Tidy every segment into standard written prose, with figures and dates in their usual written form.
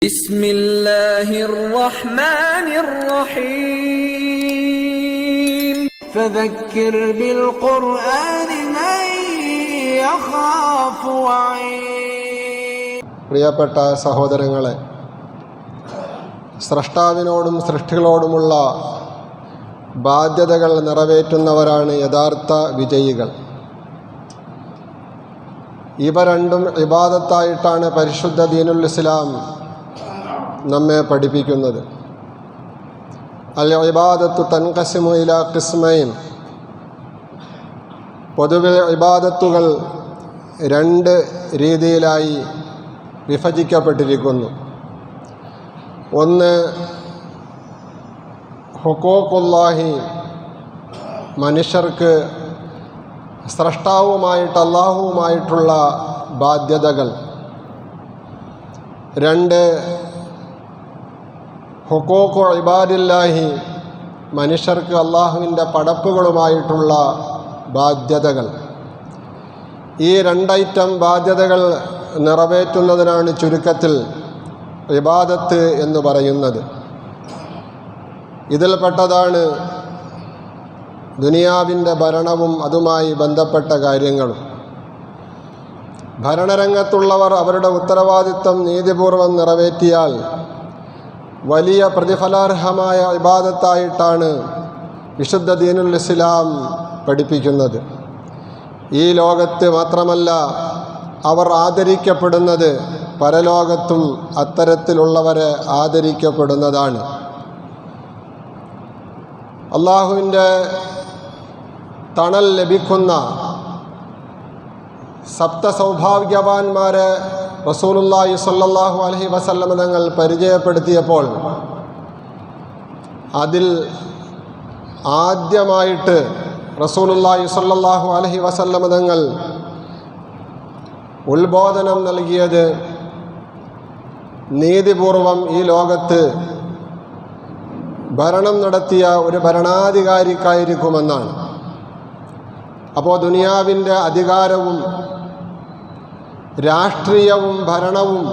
ബിസ്മില്ലാഹിർ റഹ്മാനിർ റഹീം ഫദക്കിർ ബിൽ ഖുർആനി മൻ യഖാഫു വഈദ്. പ്രിയപ്പെട്ട സഹോദരങ്ങളെ, സ്രഷ്ടാവിനോടും സൃഷ്ടികളോടുമുള്ള ബാധ്യതകൾ നിറവേറ്റുന്നവരാണ് യഥാർത്ഥ വിജയികൾ. ഇവ രണ്ടും ഇബാദത്തായിട്ടാണ് പരിശുദ്ധ ദീനുൽ ഇസ്ലാം നമ്മെ പഠിപ്പിക്കുന്നത്. അൽ ഇബാദത്തു തൻഖസിമു ഇലാ ഖിസ്മൈൻ. പൊതുവെ ഇബാദത്തുകൾ രണ്ട് രീതിയിലായി വിഭജിക്കപ്പെട്ടിരിക്കുന്നു. ഒന്ന്, ഹുഖൂഖുല്ലാഹി, മനുഷ്യർക്ക് സ്രഷ്ടാവുമായിട്ട് അല്ലാഹുവുമായിട്ടുള്ള ബാധ്യതകൾ. രണ്ട്, ഹുഖൂഖു ഇബാദില്ലാഹി, മനുഷ്യർക്ക് അല്ലാഹുവിൻ്റെ പടപ്പുകളുമായിട്ടുള്ള ബാധ്യതകൾ. ഈ രണ്ടൈറ്റം ബാധ്യതകൾ നിറവേറ്റുന്നതിനാണ് ചുരുക്കത്തിൽ ഇബാദത്ത് എന്ന് പറയുന്നത്. ഇതിൽപ്പെട്ടതാണ് ദുനിയാവിൻ്റെ ഭരണവും അതുമായി ബന്ധപ്പെട്ട കാര്യങ്ങളും. ഭരണരംഗത്തുള്ളവർ അവരുടെ ഉത്തരവാദിത്തം നീതിപൂർവം നിറവേറ്റിയാൽ വലിയ പ്രതിഫലാർഹമായ ഇബാദത്തായിട്ടാണ് വിശുദ്ധ ദീനുൽ ഇസ്ലാം പഠിപ്പിക്കുന്നത്. ഈ ലോകത്ത് മാത്രമല്ല, അവർ ആദരിക്കപ്പെടുന്നത് പരലോകത്തും അത്തരത്തിലുള്ളവരെ ആദരിക്കപ്പെടുന്നതാണ്. അള്ളാഹുവിൻ്റെ തണൽ ലഭിക്കുന്ന സപ്തസൗഭാഗ്യവാന്മാരെ റസൂലുള്ളാഹി സ്വല്ലല്ലാഹു അലൈഹി വസല്ലം തങ്ങൾ പരിചയപ്പെടുത്തിയപ്പോൾ അതിൽ ആദ്യമായിട്ട് റസൂലുള്ളാഹി സ്വല്ലല്ലാഹു അലൈഹി വസല്ലം തങ്ങൾ ഉത്ബോധനം നൽകിയത് നീതിപൂർവം ഈ ലോകത്ത് ഭരണം നടത്തിയ ഒരു ഭരണാധികാരിക്കായിരിക്കുമെന്നാണ്. അപ്പോൾ ദുനിയാവിൻ്റെ അധികാരവും രാഷ്ട്രീയവും ഭരണവും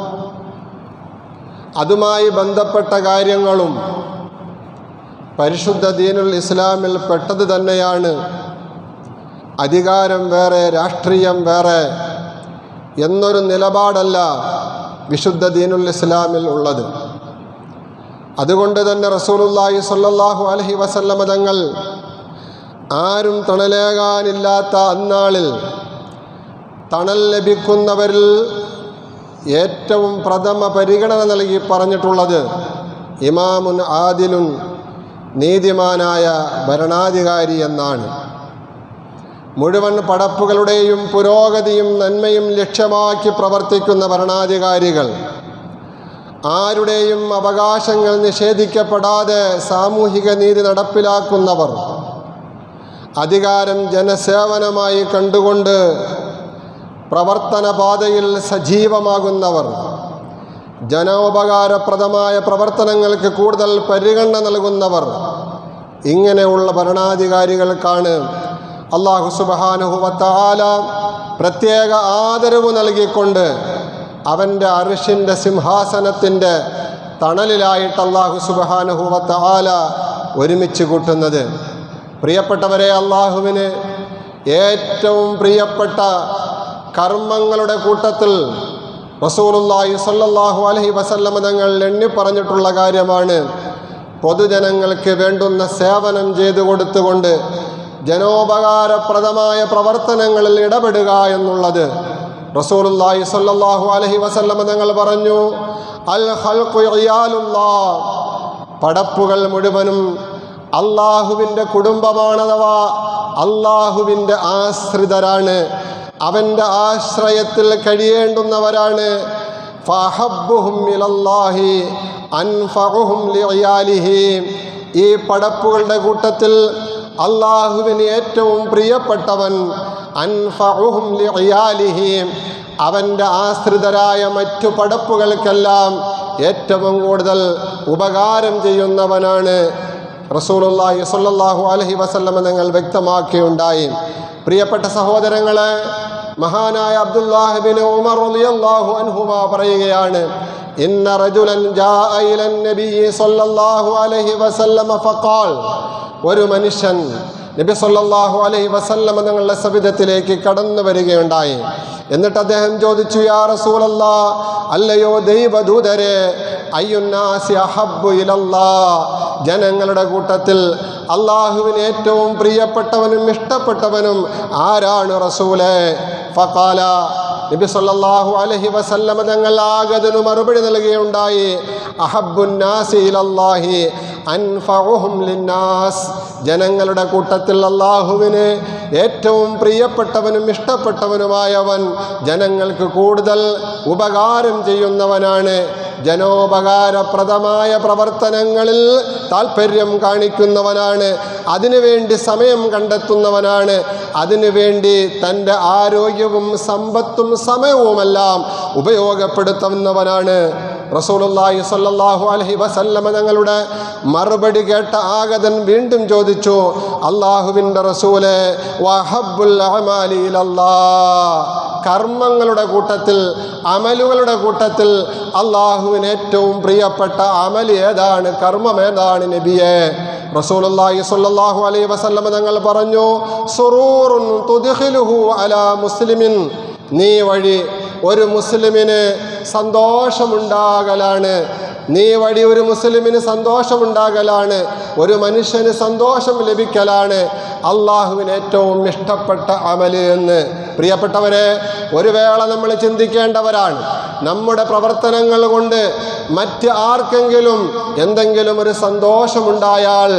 അതുമായി ബന്ധപ്പെട്ട കാര്യങ്ങളും പരിശുദ്ധ ദീനുൽ ഇസ്ലാമിൽ പെട്ടത് തന്നെയാണ്. അധികാരം വേറെ രാഷ്ട്രീയം വേറെ എന്നൊരു നിലപാടല്ല വിശുദ്ധ ദീനുൽ ഇസ്ലാമിൽ ഉള്ളത്. അതുകൊണ്ട് തന്നെ റസൂലുള്ളാഹി സ്വല്ലല്ലാഹു അലൈഹി വസല്ലം തങ്ങൾ ആരും തണലേകാനില്ലാത്ത അന്നാളിൽ തണൽ ലഭിക്കുന്നവരിൽ ഏറ്റവും പ്രഥമ പരിഗണന നൽകി പറഞ്ഞിട്ടുള്ളത് ഇമാമുൻ ആദിലുൻ, നീതിമാനായ ഭരണാധികാരി എന്നാണ്. മുഴുവൻ പടപ്പുകളുടെയും പുരോഗതിയും നന്മയും ലക്ഷ്യമാക്കി പ്രവർത്തിക്കുന്ന ഭരണാധികാരികൾ, ആരുടെയും അവകാശങ്ങൾ നിഷേധിക്കപ്പെടാതെ സാമൂഹിക നീതി നടപ്പിലാക്കുന്നവർ, അധികാരം ജനസേവനമായി കണ്ടുകൊണ്ട് പ്രവർത്തന പാതയിൽ സജീവമാകുന്നവർ, ജനോപകാരപ്രദമായ പ്രവർത്തനങ്ങൾക്ക് കൂടുതൽ പരിഗണന നൽകുന്നവർ, ഇങ്ങനെയുള്ള ഭരണാധികാരികൾക്കാണ് അല്ലാഹു സുബ്ഹാനഹു വ തആല പ്രത്യേക ആദരവ് നൽകിക്കൊണ്ട് അവൻ്റെ അർശിൻ്റെ സിംഹാസനത്തിൻ്റെ തണലിലായിട്ട് അല്ലാഹു സുബ്ഹാനഹു വ തആല ഒരുമിച്ച് കൂട്ടുന്നത്. പ്രിയപ്പെട്ടവരെ, അല്ലാഹുവിന് ഏറ്റവും പ്രിയപ്പെട്ട കർമ്മങ്ങളുടെ കൂട്ടത്തിൽ റസൂലുള്ളാഹി സ്വല്ലല്ലാഹു അലൈഹി വസല്ലം തങ്ങൾ എണ്ണി പറഞ്ഞിട്ടുള്ള കാര്യമാണ് പൊതുജനങ്ങൾക്ക് വേണ്ടുന്ന സേവനം ചെയ്തു കൊടുത്തുകൊണ്ട് ജനോപകാരപ്രദമായ പ്രവർത്തനങ്ങളിൽ ഇടപെടുക എന്നുള്ളത്. റസൂലുള്ളാഹി സ്വല്ലല്ലാഹു അലൈഹി വസല്ലം തങ്ങൾ പറഞ്ഞു, അൽ ഖൽഖു ഇയാലുല്ലാഹ്, പടപ്പുകൾ മുഴുവനും അള്ളാഹുവിൻ്റെ കുടുംബമാണ്, അഥവാ അള്ളാഹുവിൻ്റെ ആശ്രിതരാണ്, അവൻ്റെ ആശ്രയത്തിൽ കഴിയേണ്ടുന്നവരാണ്. ഫഹബ്ബുഹും ഇലല്ലാഹി അൻഫഉഹും ലിഇയാലിഹി, ഈ പടപ്പുകളുടെ കൂട്ടത്തിൽ അള്ളാഹുവിന് ഏറ്റവും പ്രിയപ്പെട്ടവൻ അൻഫഉഹും ലിഇയാലിഹി, അവൻ്റെ ആശ്രിതരായ മറ്റു പടപ്പുകൾക്കെല്ലാം ഏറ്റവും കൂടുതൽ ഉപകാരം ചെയ്യുന്നവനാണ്. റസൂലുള്ളാഹി സ്വല്ലല്ലാഹു അലൈഹി വസല്ലം തങ്ങൾ വ്യക്തമാക്കിയുണ്ടായി. പ്രിയപ്പെട്ട സഹോദരങ്ങളെ, മഹാനായ അബ്ദുല്ലാഹ് ഇബ്നു ഉമർ റളിയല്ലാഹു അൻഹുമ പറയുകയാണ്, ഇന്ന റജുലൻ ജാഅ ഇലൻ നബി സല്ലല്ലാഹു അലൈഹി വസല്ലമ ഫഖാൽ, ഒരു മനുഷ്യൻ നബി സല്ലല്ലാഹു അലൈഹി വസല്ലമ തങ്ങളുടെ സവിധത്തിലേക്ക് കടന്നു വരികയുണ്ടായി. എന്നിട്ട് അദ്ദേഹം ചോദിച്ചു, യാ റസൂലല്ലാഹ്, അല്ലയോ ദൈവദൂതരെ, അയ്യുന്നാസി അഹബ്ബു ഇലല്ലാഹ്, ജനങ്ങളുടെ കൂട്ടത്തിൽ അള്ളാഹുവിന് ഏറ്റവും പ്രിയപ്പെട്ടവനും ഇഷ്ടപ്പെട്ടവനും ആരാണ് റസൂലേ? ഫഖാല, നബി സല്ലല്ലാഹു അലൈഹി വസല്ലമ തങ്ങൾ ആഗതനു മറുപടി നൽകുകയുണ്ടായി, അഹബ്ബുന്നാസി ഇലല്ലാഹി അൻഫഉഹും ലിന്നാസ്, ജനങ്ങളുടെ കൂട്ടത്തിൽ അള്ളാഹുവിന് ഏറ്റവും പ്രിയപ്പെട്ടവനും ഇഷ്ടപ്പെട്ടവനുമായവൻ ജനങ്ങൾക്ക് കൂടുതൽ ഉപകാരം ചെയ്യുന്നവനാണ്, ജനോപകാരപ്രദമായ പ്രവർത്തനങ്ങളിൽ താൽപ്പര്യം കാണിക്കുന്നവനാണ്, അതിനുവേണ്ടി സമയം കണ്ടെത്തുന്നവനാണ്, അതിനുവേണ്ടി തൻ്റെ ആരോഗ്യവും സമ്പത്തും സമയവുമെല്ലാം ഉപയോഗപ്പെടുത്തുന്നവനാണ്. റസൂലുള്ളാഹി സ്വല്ലല്ലാഹു അലൈഹി വസല്ലമ തങ്ങളുടെ മറുപടി കേട്ട ആഗതൻ വീണ്ടും ചോദിച്ചു, അല്ലാഹുവിൻ്റെ റസൂലേ, വഹബ്ബുൽ അഅമാലി ഇലല്ലാഹ്, കർമ്മങ്ങളുടെ കൂട്ടത്തിൽ അമലുകളുടെ കൂട്ടത്തിൽ അള്ളാഹുവിന് ഏറ്റവും പ്രിയപ്പെട്ട അമൽ ഏതാണ്, കർമ്മം ഏതാണ് നബിയെ? റസൂലുള്ളാഹി സ്വല്ലല്ലാഹു അലൈഹി വസല്ലമ തങ്ങൾ പറഞ്ഞു, സുറൂറുൻ തുദ്ഖിലുഹു അലാ മുസ്ലിമിൻ, നീ വഴി ഒരു മുസ്ലിമിന് സന്തോഷമുണ്ടാകലാണ്, നീ വഴി ഒരു മുസ്ലിമിന് സന്തോഷമുണ്ടാകലാണ്, ഒരു മനുഷ്യന് സന്തോഷം ലഭിക്കലാണ് അള്ളാഹുവിന് ഏറ്റവും ഇഷ്ടപ്പെട്ട അമല് എന്ന്. പ്രിയപ്പെട്ടവരെ, ഒരു വേള നമ്മൾ ചിന്തിക്കേണ്ടവരാണ്, നമ്മുടെ പ്രവർത്തനങ്ങൾ കൊണ്ട് മറ്റ് ആർക്കെങ്കിലും എന്തെങ്കിലും ഒരു സന്തോഷമുണ്ടായാൽ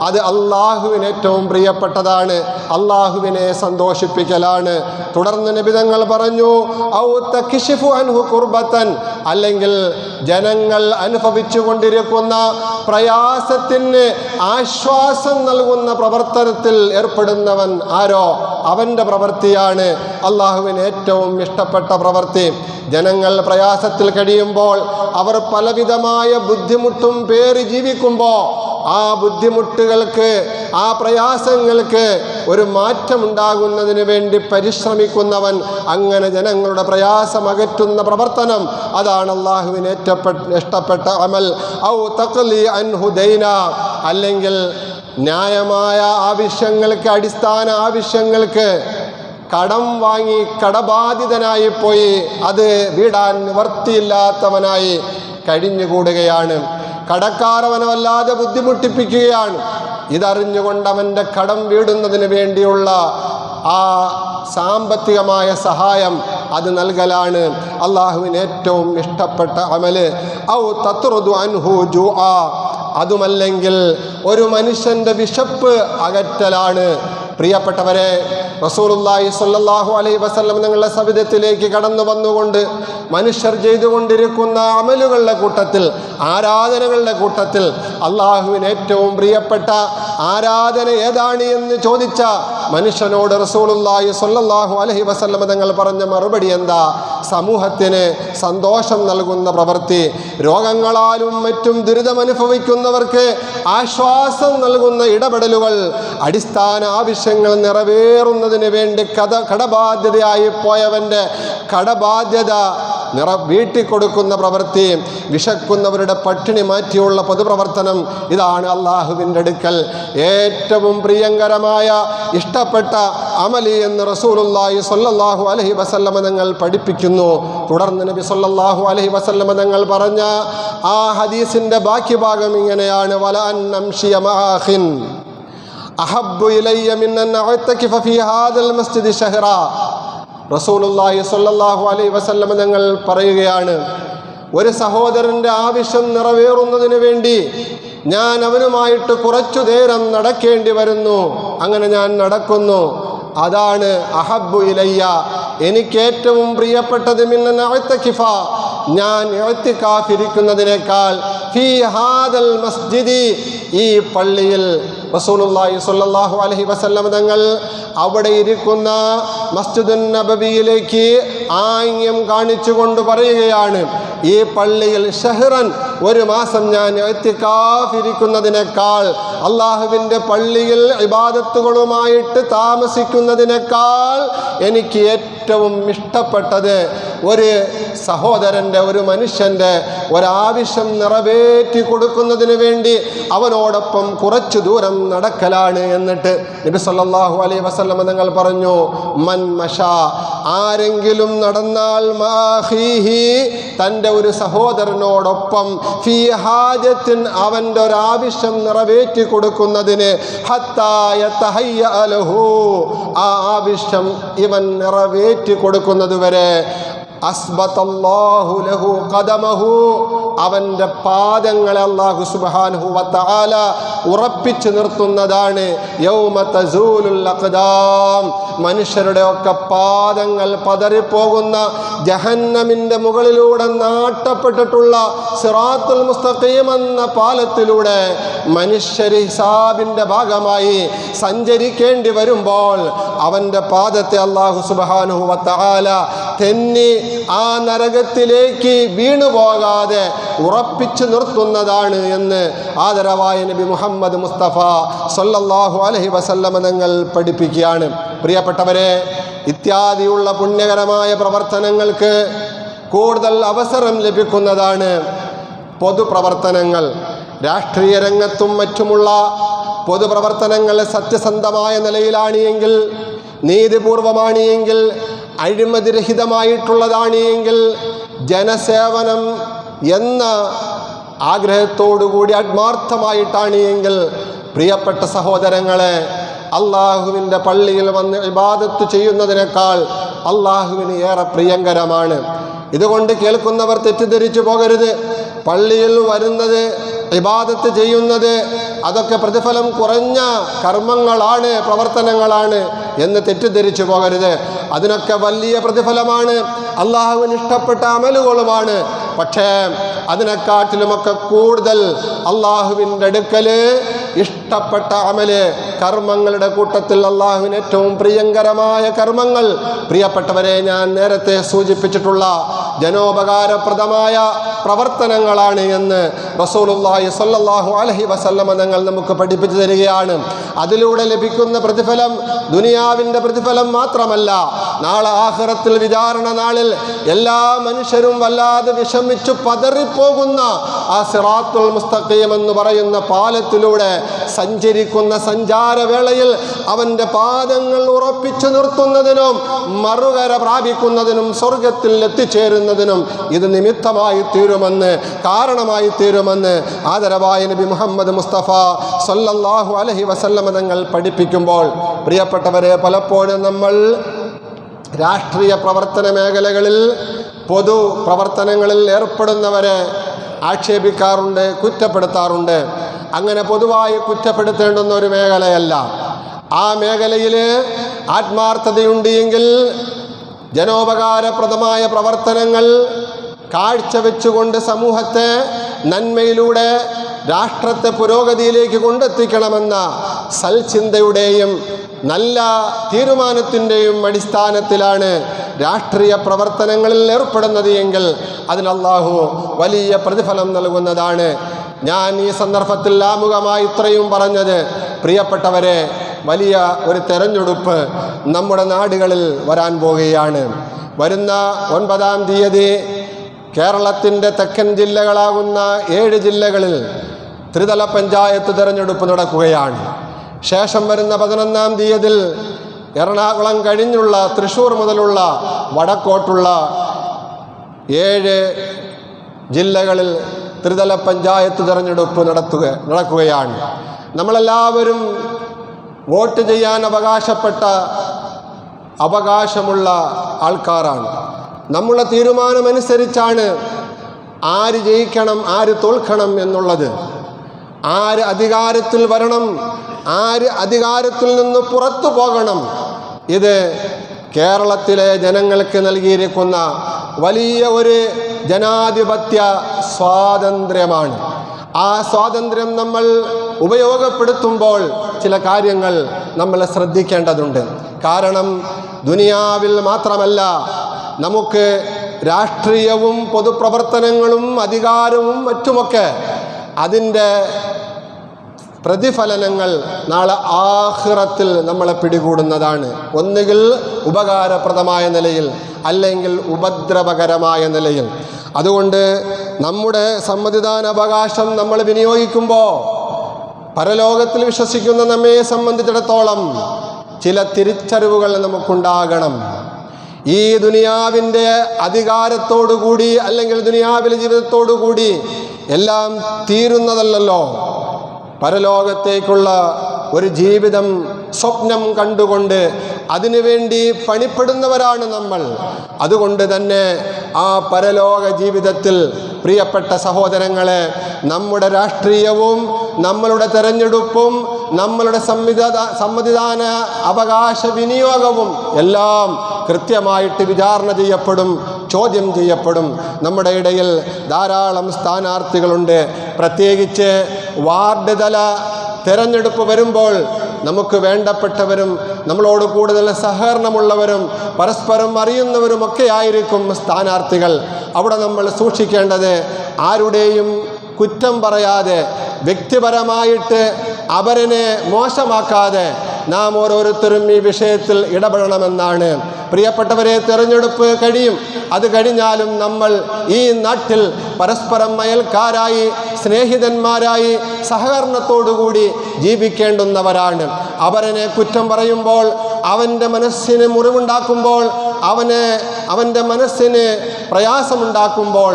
അത് അള്ളാഹുവിന് ഏറ്റവും പ്രിയപ്പെട്ടതാണ്, അള്ളാഹുവിനെ സന്തോഷിപ്പിക്കലാണ്. തുടർന്ന് നബി തങ്ങൾ പറഞ്ഞു, ഔ തക്ഷിഫു അൻഹു കുർബത്തൻ, അല്ലെങ്കിൽ ജനങ്ങൾ അനുഭവിച്ചു കൊണ്ടിരിക്കുന്ന പ്രയാസത്തിന് ആശ്വാസം നൽകുന്ന പ്രവർത്തനത്തിൽ ഏർപ്പെടുന്നവൻ ആരോ അവൻ്റെ പ്രവൃത്തിയാണ് അള്ളാഹുവിന് ഏറ്റവും ഇഷ്ടപ്പെട്ട പ്രവൃത്തി. ജനങ്ങൾ പ്രയാസത്തിൽ കഴിയുമ്പോൾ അവർ പലവിധമായ ബുദ്ധിമുട്ടും പേറി ജീവിക്കുമ്പോൾ ആ ബുദ്ധിമുട്ടുകൾക്ക്, ആ പ്രയാസങ്ങൾക്ക് ഒരു മാറ്റമുണ്ടാകുന്നതിന് വേണ്ടി പരിശ്രമിക്കുന്നവൻ, അങ്ങനെ ജനങ്ങളുടെ പ്രയാസം അകറ്റുന്ന പ്രവർത്തനം, അതാണ് അള്ളാഹുവിന് ഇഷ്ടപ്പെട്ട അമൽ. ഔ തഖ്ലി അൻഹു ദൈന, അല്ലെങ്കിൽ ന്യായമായ ആവശ്യങ്ങൾക്ക്, അടിസ്ഥാന ആവശ്യങ്ങൾക്ക് കടം വാങ്ങി കടബാധിതനായി പോയി അത് വീടാൻ നിവർത്തിയില്ലാത്തവനായി കഴിഞ്ഞുകൂടുകയാണ്, കടക്കാരവനെ വല്ലാതെ ബുദ്ധിമുട്ടിപ്പിക്കുകയാണ്. ഇതറിഞ്ഞുകൊണ്ട് അവൻ്റെ കടം വീടുന്നതിന് വേണ്ടിയുള്ള ആ സാമ്പത്തികമായ സഹായം അത് നൽകലാണ് അള്ളാഹുവിന് ഏറ്റവും ഇഷ്ടപ്പെട്ട അമല്. ഔ തത്റുദു അൻഹു ജൂആ, അതുമല്ലെങ്കിൽ ഒരു മനുഷ്യൻ്റെ വിശപ്പ് അകറ്റലാണ്. പ്രിയപ്പെട്ടവരെ, റസൂലുള്ളാഹി സ്വല്ലല്ലാഹു അലൈഹി വസല്ലം നിങ്ങളുടെ സവിധത്തിലേക്ക് കടന്നു വന്നുകൊണ്ട് മനുഷ്യർ ചെയ്തുകൊണ്ടിരിക്കുന്ന അമലുകളുടെ കൂട്ടത്തിൽ, ആരാധനകളുടെ കൂട്ടത്തിൽ അള്ളാഹുവിന് ഏറ്റവും പ്രിയപ്പെട്ട ആരാധന ഏതാണ് എന്ന് ചോദിച്ച മനുഷ്യനോട് റസൂലുള്ളാഹി സ്വല്ലല്ലാഹു അലൈഹി വസല്ലം തങ്ങൾ പറഞ്ഞ മറുപടി എന്താ? സമൂഹത്തിന് സന്തോഷം നൽകുന്ന പ്രവൃത്തി, രോഗങ്ങളാലും മറ്റും ദുരിതമനുഭവിക്കുന്നവർക്ക് ആശ്വാസം നൽകുന്ന ഇടപെടലുകൾ, അടിസ്ഥാന ആവശ്യങ്ങൾ നിറവേറുന്നതിന് വേണ്ടി കടബാധ്യതയായി പോയവൻ്റെ കടബാധ്യത വീട്ടിക്കൊടുക്കുന്ന പ്രവൃത്തി, വിശക്കുന്നവരുടെ പട്ടിണി മാറ്റിയുള്ള പൊതുപ്രവർത്തനം, ഇതാണ് അള്ളാഹുവിൻ്റെ അടുക്കൽ ഏറ്റവും പ്രിയങ്കരമായ ഇഷ്ടപ്പെട്ട അമലി എന്ന് റസൂലുള്ളാഹി സ്വല്ലല്ലാഹു അലൈഹി വസല്ലമ തങ്ങൾ പഠിപ്പിക്കുന്നു. തുടർന്ന് നബി സ്വല്ലല്ലാഹു അലൈഹി വസല്ലമ തങ്ങൾ പറഞ്ഞ ആ ഹദീസിൻ്റെ ബാക്കി ഭാഗം ഇങ്ങനെയാണ്, വല അൻ നംശിയ മഅഖിൻ അഹബ്ബു ഇലയ്യ മിൻ അൻ അഅ്തകിഫ ഫീ ഹാദൽ മസ്ജിദി ശഹ്റാ. റസൂലുള്ളാഹി സ്വല്ലല്ലാഹു അലൈഹി വസല്ലമ തങ്ങൾ പറയുകയാണ്, ഒരു സഹോദരൻ്റെ ആവശ്യം നിറവേറുന്നതിന് വേണ്ടി ഞാൻ അവനുമായിട്ട് കുറച്ചു നേരം നടക്കേണ്ടി വരുന്നു, അങ്ങനെ ഞാൻ നടക്കുന്നു, അതാണ് അഹബ്ബു ഇലയ്യ, എനിക്ക് ഏറ്റവും പ്രിയപ്പെട്ടത് മിൻ അഅ്തകിഫ, ഞാൻ ഇഅ്തികാഫിരിക്കുന്നതിനേക്കാൾ ഫീ ഹാദൽ മസ്ജിദി, ഈ പള്ളിയിൽ. റസൂലുള്ളാഹി സ്വല്ലല്ലാഹു അലൈഹി വസല്ലം തങ്ങൾ അവിടെ ഇരിക്കുന്ന മസ്ജിദുൻ നബവിയിലേക്ക് ആംഗ്യം കാണിച്ചുകൊണ്ട് പറയുകയാണ്, ഈ പള്ളിയിൽ ഷഹ്റൻ, ഒരു മാസം ഞാൻ ഇഅ്തികാഫിരിക്കുന്നതിനേക്കാൾ, അള്ളാഹുവിൻ്റെ പള്ളിയിൽ ഇബാദത്തുകളുമായിട്ട് താമസിക്കുന്നതിനേക്കാൾ എനിക്ക് ഏറ്റവും ഇഷ്ടപ്പെട്ടത് ഒരു സഹോദരൻ്റെ, ഒരു മനുഷ്യൻ്റെ ഒരാവശ്യം നിറവേറ്റി കൊടുക്കുന്നതിന് വേണ്ടി അവനോടൊപ്പം കുറച്ചു ദൂരം നടക്കലാണ്. എന്നിട്ട് നബി സല്ലല്ലാഹു അലൈഹി വസല്ലം തങ്ങൾ പറഞ്ഞു, മൻ മശാ, ആരെങ്കിലും നടന്നാൽ മാഹീഹി, തൻ്റെ ഒരു സഹോദരനോടൊപ്പം, ഫീ ഹാജത്തിൻ, അവൻ്റെ ഒരാവശ്യം നിറവേറ്റി കൊടുക്കുന്നതിന്, ഹത്താ യതഹയ്യ ലഹു, ആ ആവശ്യം ഇവൻ നിറവേറ്റി കൊടുക്കുന്നത് വരെ, അസ്ബതല്ലാഹു ലഹു ഖദമഹു, അവൻ്റെ പാദങ്ങളെ അല്ലാഹു സുബ്ഹാനഹു വ തആല ഉറപ്പിച്ചു നിർത്തുന്നതാണ്. യൗമ തസൂലുൽ അഖ്ദാം, മനുഷ്യരുടെ ഒക്കെ പാദങ്ങൾ പതറിപ്പോകുന്ന ജഹന്നമിൻ്റെ മുകളിലൂടെ നാട്ടപ്പെട്ടിട്ടുള്ള സിറാത്തുൽ മുസ്തഖീം എന്ന പാലത്തിലൂടെ മനുഷ്യർ ഹിസാബിൻ്റെ ഭാഗമായി സഞ്ചരിക്കേണ്ടി വരുമ്പോൾ അവൻ്റെ പാദത്തെ അല്ലാഹു സുബ്ഹാനഹു വ തആല തെന്നി ആ നരകത്തിലേക്ക് വീണുപോകാതെ ഉറപ്പിച്ചു നിർത്തുന്നതാണ് എന്ന് ആദരവായ നബി മുഹമ്മദ് മുസ്തഫ സല്ലല്ലാഹു അലൈഹി വസല്ലം തങ്ങൾ പഠിപ്പിക്കുകയാണ്. പ്രിയപ്പെട്ടവരെ, ഇത്യാദിയുള്ള പുണ്യകരമായ പ്രവർത്തനങ്ങൾക്ക് കൂടുതൽ അവസരം ലഭിക്കുന്നതാണ് പൊതുപ്രവർത്തനങ്ങൾ. രാഷ്ട്രീയ രംഗത്തും മറ്റുമുള്ള പൊതുപ്രവർത്തനങ്ങൾ സത്യസന്ധമായ നിലയിലാണ് എങ്കിൽ, നീതിപൂർവമാണ് എങ്കിൽ, അഴിമതിരഹിതമായിട്ടുള്ളതാണ് എങ്കിൽ, ജനസേവനം എന്ന ആഗ്രഹത്തോടുകൂടി ആത്മാർത്ഥമായിട്ടാണ് എങ്കിൽ, പ്രിയപ്പെട്ട സഹോദരങ്ങളെ, അള്ളാഹുവിൻ്റെ പള്ളിയിൽ വന്ന് ഇബാദത്ത് ചെയ്യുന്നതിനേക്കാൾ അള്ളാഹുവിന് ഏറെ പ്രിയങ്കരമാണ്. ഇതുകൊണ്ട് കേൾക്കുന്നവർ തെറ്റിദ്ധരിച്ചു പോകരുത്. പള്ളിയിൽ വരുന്നത്, ഇബാദത്ത് ചെയ്യുന്നത് അതൊക്കെ പ്രതിഫലം കുറഞ്ഞ കർമ്മങ്ങളാണ്, പ്രവർത്തനങ്ങളാണ് എന്ന് തെറ്റിദ്ധരിച്ചു പോകരുത്. അതിനൊക്കെ വലിയ പ്രതിഫലമാണ്, അള്ളാഹുവിന് ഇഷ്ടപ്പെട്ട അമലുകളുമാണ്. പക്ഷേ അതിനെക്കാട്ടിലുമൊക്കെ കൂടുതൽ അള്ളാഹുവിൻ്റെ അടുക്കൽ ഇഷ്ടപ്പെട്ട അമല്, കർമ്മങ്ങളുടെ കൂട്ടത്തിൽ അള്ളാഹുവിന് ഏറ്റവും പ്രിയങ്കരമായ കർമ്മങ്ങൾ, പ്രിയപ്പെട്ടവരെ, ഞാൻ നേരത്തെ സൂചിപ്പിച്ചിട്ടുള്ള ജനോപകാരപ്രദമായ പ്രവർത്തനങ്ങളാണ് എന്ന് റസൂലുള്ളാഹി സ്വല്ലല്ലാഹു അലൈഹി വസല്ലം തങ്ങൾ നമുക്ക് പഠിപ്പിച്ചു തരികയാണ്. അതിലൂടെ ലഭിക്കുന്ന പ്രതിഫലം ദുനിയാവിൻ്റെ പ്രതിഫലം മാത്രമല്ല, നാളെ ആഖിറത്തിൽ വിചാരണ നാളിൽ എല്ലാ മനുഷ്യരും വല്ലാതെ വിഷമിച്ചു പതറിപ്പോകുന്ന ആ സിറാത്തുൽ മുസ്തഖീം എന്ന് പറയുന്ന പാലത്തിലൂടെ സഞ്ചരിക്കുന്ന സഞ്ചാരവേളയിൽ അവൻ്റെ പാദങ്ങൾ ഉറപ്പിച്ചു നിർത്തുന്നതിനും മറുകര പ്രാപിക്കുന്നതിനും സ്വർഗത്തിൽ എത്തിച്ചേരുന്നതിനും ഇത് നിമിത്തമായി തീരുമെന്ന്, കാരണമായി തീരുമെന്ന് ആദരവായ നബി മുഹമ്മദ് മുസ്തഫ സല്ലല്ലാഹു അലൈഹി വസല്ലം തങ്ങൾ പഠിപ്പിക്കുമ്പോൾ, പ്രിയപ്പെട്ടവരെ, പലപ്പോഴും നമ്മൾ രാഷ്ട്രീയ പ്രവർത്തന മേഖലകളിൽ, പൊതു പ്രവർത്തനങ്ങളിൽ ഏർപ്പെടുന്നവരെ ആക്ഷേപിക്കാറുണ്ട്, കുറ്റപ്പെടുത്താറുണ്ട്. അങ്ങനെ പൊതുവായി കുറ്റപ്പെടുത്തേണ്ടുന്ന ഒരു മേഖലയല്ല. ആ മേഖലയിൽ ആത്മാർത്ഥതയുണ്ട് എങ്കിൽ ജനോപകാരപ്രദമായ പ്രവർത്തനങ്ങൾ കാഴ്ചവെച്ചുകൊണ്ട് സമൂഹത്തെ നന്മയിലൂടെ രാഷ്ട്രത്തെ പുരോഗതിയിലേക്ക് കൊണ്ടെത്തിക്കണമെന്ന സൽചിന്തയുടെയും നല്ല തീരുമാനത്തിൻ്റെയും അടിസ്ഥാനത്തിലാണ് രാഷ്ട്രീയ പ്രവർത്തനങ്ങളിൽ ഏർപ്പെടുന്നത് എങ്കിൽ അതിന് അല്ലാഹു വലിയ പ്രതിഫലം നൽകുന്നതാണ്. ഞാൻ ഈ സന്ദർഭത്തിൽ ആമുഖമായി ഇത്രയും പറഞ്ഞത്, പ്രിയപ്പെട്ടവരെ, വലിയ ഒരു തെരഞ്ഞെടുപ്പ് നമ്മുടെ നാടുകളിൽ വരാൻ പോവുകയാണ്. വരുന്ന 9-ാം തീയതി കേരളത്തിൻ്റെ തെക്കൻ ജില്ലകളാകുന്ന 7 ജില്ലകളിൽ ത്രിതല പഞ്ചായത്ത് തെരഞ്ഞെടുപ്പ് നടക്കുകയാണ്. ശേഷം വരുന്ന 11-ാം തീയതിയിൽ എറണാകുളം കഴിഞ്ഞുള്ള തൃശ്ശൂർ മുതലുള്ള വടക്കോട്ടുള്ള 7 ജില്ലകളിൽ ത്രിതല പഞ്ചായത്ത് തെരഞ്ഞെടുപ്പ് നടക്കുകയാണ്. നമ്മളെല്ലാവരും വോട്ട് ചെയ്യാൻ അവകാശമുള്ള ആൾക്കാരാണ്. നമ്മുടെ തീരുമാനമനുസരിച്ചാണ് ആര് ജയിക്കണം, ആര് തോൽക്കണം എന്നുള്ളത്. ആര് അധികാരത്തിൽ വരണം, ആര് അധികാരത്തിൽ നിന്ന് പുറത്തു പോകണം, ഇത് കേരളത്തിലെ ജനങ്ങൾക്ക് നൽകിയിരിക്കുന്ന വലിയ ഒരു ജനാധിപത്യ സ്വാതന്ത്ര്യമാണ്. ആ സ്വാതന്ത്ര്യം നമ്മൾ ഉപയോഗപ്പെടുത്തുമ്പോൾ ചില കാര്യങ്ങൾ നമ്മൾ ശ്രദ്ധിക്കേണ്ടതുണ്ട്. കാരണം ദുനിയാവിൽ മാത്രമല്ല, നമുക്ക് രാഷ്ട്രീയവും പൊതുപ്രവർത്തനങ്ങളും അധികാരവും മറ്റുമൊക്കെ അതിൻ്റെ പ്രതിഫലനങ്ങൾ നാളെ ആഖിറത്തിൽ നമ്മളെ പിടികൂടുന്നതാണ്. ഒന്നുകിൽ ഉപകാരപ്രദമായ നിലയിൽ, അല്ലെങ്കിൽ ഉപദ്രവകരമായ നിലയിൽ. അതുകൊണ്ട് നമ്മുടെ സമ്മതിദാനാവകാശം നമ്മൾ വിനിയോഗിക്കുമ്പോൾ പരലോകത്തിൽ വിശ്വസിക്കുന്ന നമ്മെ സംബന്ധിച്ചിടത്തോളം ചില തിരിച്ചറിവുകൾ നമുക്കുണ്ടാകണം. ഈ ദുനിയാവിൻ്റെ അധികാരത്തോടുകൂടി, അല്ലെങ്കിൽ ദുനിയാവിലെ ജീവിതത്തോടുകൂടി എല്ലാം തീരുന്നതല്ലല്ലോ. പരലോകത്തേക്കുള്ള ഒരു ജീവിതം സ്വപ്നം കണ്ടുകൊണ്ട് അതിനുവേണ്ടി പണിപ്പെടുന്നവരാണ് നമ്മൾ. അതുകൊണ്ട് തന്നെ ആ പരലോക ജീവിതത്തിൽ പ്രിയപ്പെട്ട സഹോദരങ്ങളെ, നമ്മുടെ രാഷ്ട്രീയവും നമ്മളുടെ തെരഞ്ഞെടുപ്പും നമ്മളുടെ സമ്മതിദാന അവകാശ വിനിയോഗവും എല്ലാം കൃത്യമായിട്ട് വിചാരണ ചെയ്യപ്പെടും, ചോദ്യം ചെയ്യപ്പെടും. നമ്മുടെ ഇടയിൽ ധാരാളം സ്ഥാനാർത്ഥികളുണ്ട്. പ്രത്യേകിച്ച് വാർഡ് തല തെരഞ്ഞെടുപ്പ് വരുമ്പോൾ നമുക്ക് വേണ്ടപ്പെട്ടവരും നമ്മളോട് കൂടുതൽ സഹകരണമുള്ളവരും പരസ്പരം അറിയുന്നവരുമൊക്കെ ആയിരിക്കും സ്ഥാനാർത്ഥികൾ. അവിടെ നമ്മൾ സൂക്ഷിക്കേണ്ടത് ആരുടെയും കുറ്റം പറയാതെ, വ്യക്തിപരമായിട്ട് അവരെ മോശമാക്കാതെ നാം ഓരോരുത്തരും ഈ വിഷയത്തിൽ ഇടപെടണമെന്നാണ്. പ്രിയപ്പെട്ടവരെ, തെരഞ്ഞെടുപ്പ് കഴിയും. അത് കഴിഞ്ഞാലും നമ്മൾ ഈ നാട്ടിൽ പരസ്പരം അയൽക്കാരായി, സ്നേഹിതന്മാരായി, സഹകരണത്തോടുകൂടി ജീവിക്കേണ്ടുന്നവരാണ്. അവരെ കുറ്റം പറയുമ്പോൾ, അവൻ്റെ മനസ്സിന് മുറിവുണ്ടാക്കുമ്പോൾ, അവൻ്റെ മനസ്സിന് പ്രയാസമുണ്ടാക്കുമ്പോൾ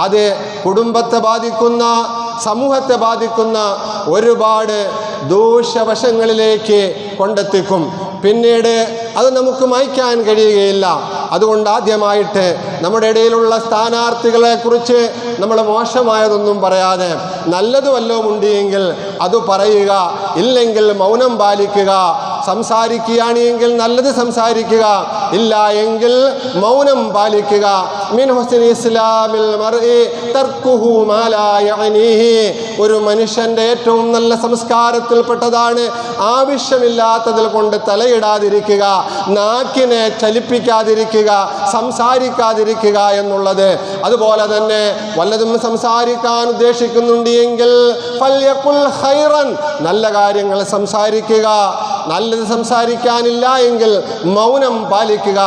അത് കുടുംബത്തെ ബാധിക്കുന്ന, സമൂഹത്തെ ബാധിക്കുന്ന ഒരുപാട് ദൂഷ്യവശങ്ങളിലേക്ക് കൊണ്ടെത്തിക്കും. പിന്നീട് അത് നമുക്ക് മായ്ക്കാൻ കഴിയുകയില്ല. അതുകൊണ്ട് ആദ്യമായിട്ട് നമ്മുടെ ഇടയിലുള്ള സ്ഥാനാർത്ഥികളെ കുറിച്ച് നമ്മൾ മോശമായതൊന്നും പറയാതെ നല്ലത് വല്ലതും ഉണ്ടെങ്കിൽ അത് പറയുക, ഇല്ലെങ്കിൽ മൗനം പാലിക്കുക. സംസാരിക്കുകയാണെങ്കിൽ നല്ലത് സംസാരിക്കുക, ഇല്ല എങ്കിൽ മൗനം പാലിക്കുക. മിൻ ഹുസ്നി ഇസ്ലാമിൽ മർഇ തർക്കുഹു മാ ലാ യഅനീഹി. ഒരു മനുഷ്യൻ്റെ ഏറ്റവും നല്ല സംസ്കാരത്തിൽപ്പെട്ടതാണ് ആവശ്യമില്ലാത്തതിൽ കൊണ്ട് തലയിടാതിരിക്കുക, നാക്കിനെ ചലിപ്പിക്കാതിരിക്കുക, സംസാരിക്കാതിരിക്കുക എന്നുള്ളത്. അതുപോലെ തന്നെ വല്ലതും സംസാരിക്കാൻ ഉദ്ദേശിക്കുന്നുണ്ട് എങ്കിൽ ഫൽയഖുൽ ഖൈറൻ, നല്ല കാര്യങ്ങൾ സംസാരിക്കുക. നല്ലത് സംസാരിക്കാനില്ല എങ്കിൽ മൗനം പാലിക്കുക.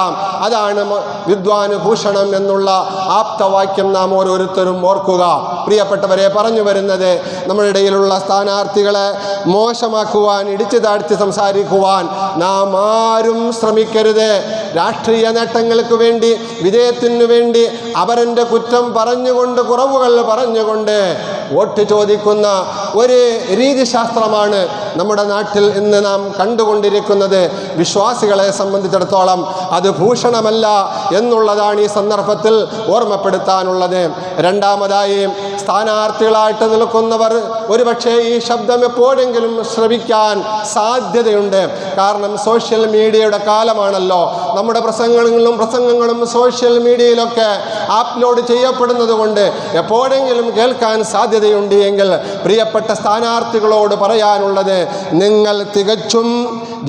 അതാണ് വിദ്വാനുഭൂഷണം എന്നുള്ള ആപ്തവാക്യം നാം ഓരോരുത്തരും ഓർക്കുക. പ്രിയപ്പെട്ടവരെ, പറഞ്ഞു വരുന്നത് നമ്മുടെ ഇടയിലുള്ള സ്ഥാനാർത്ഥികളെ മോശമാക്കുവാൻ, ഇടിച്ചു താഴ്ത്തി സംസാരിക്കുവാൻ നാം ആരും ശ്രമിക്കരുത്. രാഷ്ട്രീയ നേട്ടങ്ങൾക്ക് വേണ്ടി, വിജയത്തിനു വേണ്ടി അവരൻ്റെ കുറ്റം പറഞ്ഞുകൊണ്ട്, കുറവുകൾ പറഞ്ഞുകൊണ്ട് വോട്ട് ചോദിക്കുന്ന ഒരു രീതിശാസ്ത്രമാണ് നമ്മുടെ നാട്ടിൽ ഇന്ന് നാം കണ്ടുകൊണ്ടിരിക്കുന്നത്. വിശ്വാസികളെ സംബന്ധിച്ചിടത്തോളം അത് ഭൂഷണമല്ല എന്നുള്ളതാണ് ഈ സന്ദർഭത്തിൽ ഓർമ്മപ്പെടുത്താനുള്ളത്. രണ്ടാമതായി, സ്ഥാനാർത്ഥികളായിട്ട് നിൽക്കുന്നവർ ഒരുപക്ഷെ ഈ ശബ്ദം എപ്പോഴെങ്കിലും ശ്രവിക്കാൻ സാധ്യതയുണ്ട്. കാരണം സോഷ്യൽ മീഡിയയുടെ കാലമാണല്ലോ. നമ്മുടെ പ്രസംഗങ്ങളും സോഷ്യൽ മീഡിയയിലൊക്കെ അപ്ലോഡ് ചെയ്യപ്പെടുന്നത് കൊണ്ട് എപ്പോഴെങ്കിലും കേൾക്കാൻ സാധ്യതയുണ്ട് എങ്കിൽ പ്രിയപ്പെട്ട സ്ഥാനാർത്ഥികളോട് പറയാനുള്ളത്, നിങ്ങൾ തികച്ചും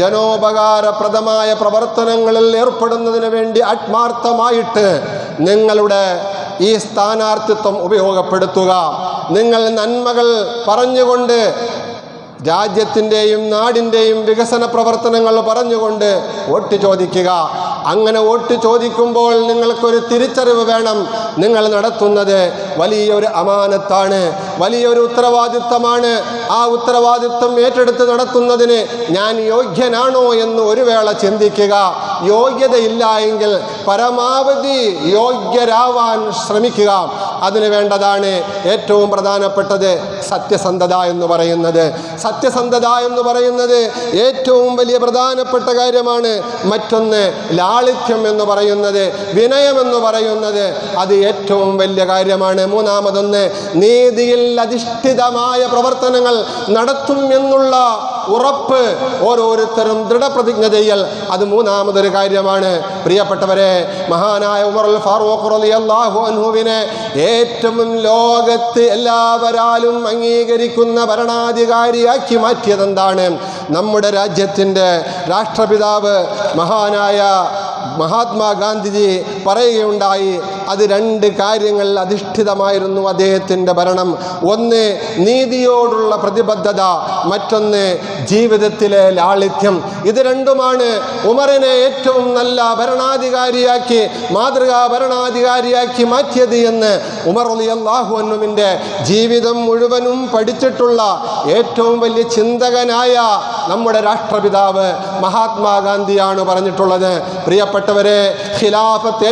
ജനോപകാരപ്രദമായ പ്രവർത്തനങ്ങളിൽ ഏർപ്പെടുന്നതിന് വേണ്ടി ആത്മാർത്ഥമായിട്ട് നിങ്ങളുടെ ഈ സ്ഥാനാർത്ഥിത്വം ഉപയോഗപ്പെടുത്തുക. നിങ്ങൾ നന്മകൾ പറഞ്ഞുകൊണ്ട്, രാജ്യത്തിൻ്റെയും നാടിൻ്റെയും വികസന പ്രവർത്തനങ്ങൾ പറഞ്ഞുകൊണ്ട് വോട്ട് ചോദിക്കുക. അങ്ങനെ വോട്ട് ചോദിക്കുമ്പോൾ നിങ്ങൾക്കൊരു തിരിച്ചറിവ് വേണം. നിങ്ങൾ നടത്തുന്നത് വലിയൊരു അമാനത്താണ്, വലിയൊരു ഉത്തരവാദിത്തമാണ്. ആ ഉത്തരവാദിത്തം ഏറ്റെടുത്ത് നടത്തുന്നതിന് ഞാൻ യോഗ്യനാണോ എന്ന് ഒരു വേള ചിന്തിക്കുക. യോഗ്യതയില്ല എങ്കിൽ പരമാവധി യോഗ്യരാവാൻ ശ്രമിക്കുക. അതിന് വേണ്ടതാണ് ഏറ്റവും പ്രധാനപ്പെട്ടത് സത്യസന്ധത എന്ന് പറയുന്നത്. സത്യസന്ധത എന്ന് പറയുന്നത് ഏറ്റവും വലിയ പ്രധാനപ്പെട്ട കാര്യമാണ്. മറ്റൊന്ന് ലാളിത്യം എന്ന് പറയുന്നത്, വിനയമെന്ന് പറയുന്നത്, അത് ഏറ്റവും വലിയ കാര്യമാണ്. മൂന്നാമതൊന്ന് നീതിയിൽ അധിഷ്ഠിതമായ പ്രവർത്തനങ്ങൾ നടത്തും എന്നുള്ള ഉറപ്പ് ഓരോരുത്തരും ദൃഢപ്രതിജ്ഞ ചെയ്യൽ, അത് മൂന്നാമതൊരു കാര്യമാണ്. പ്രിയപ്പെട്ടവരെ, മഹാനായ ഉമറുൽ ഫാറൂഖ് റളിയല്ലാഹു അൻഹുവിനെ ഏറ്റവും ലോകത്ത് എല്ലാവരാലും അംഗീകരിക്കുന്ന ഭരണാധികാരിയാക്കി മാറ്റിയതെന്താണ്? നമ്മുടെ രാജ്യത്തിൻ്റെ രാഷ്ട്രപിതാവ് മഹാനായ മഹാത്മാഗാന്ധിജി പറയുകയുണ്ടായി, അത് 2 കാര്യങ്ങൾ അധിഷ്ഠിതമായിരുന്നു അദ്ദേഹത്തിൻ്റെ ഭരണം. ഒന്ന് നീതിയോടുള്ള പ്രതിബദ്ധത, മറ്റൊന്ന് ജീവിതത്തിലെ ലാളിത്യം. ഇത് രണ്ടുമാണ് ഉമറിനെ ഏറ്റവും നല്ല ഭരണാധികാരിയാക്കി, മാതൃകാ ഭരണാധികാരിയാക്കി മാറ്റിയത് എന്ന് ഉമർ റളിയല്ലാഹു അൻഹുവിൻ്റെ ജീവിതം മുഴുവനും പഠിച്ചിട്ടുള്ള ഏറ്റവും വലിയ ചിന്തകനായ നമ്മുടെ രാഷ്ട്രപിതാവ് മഹാത്മാഗാന്ധിയാണ് പറഞ്ഞിട്ടുള്ളത്. പ്രിയപ്പെട്ടവരെ, ഖിലാഫത്ത്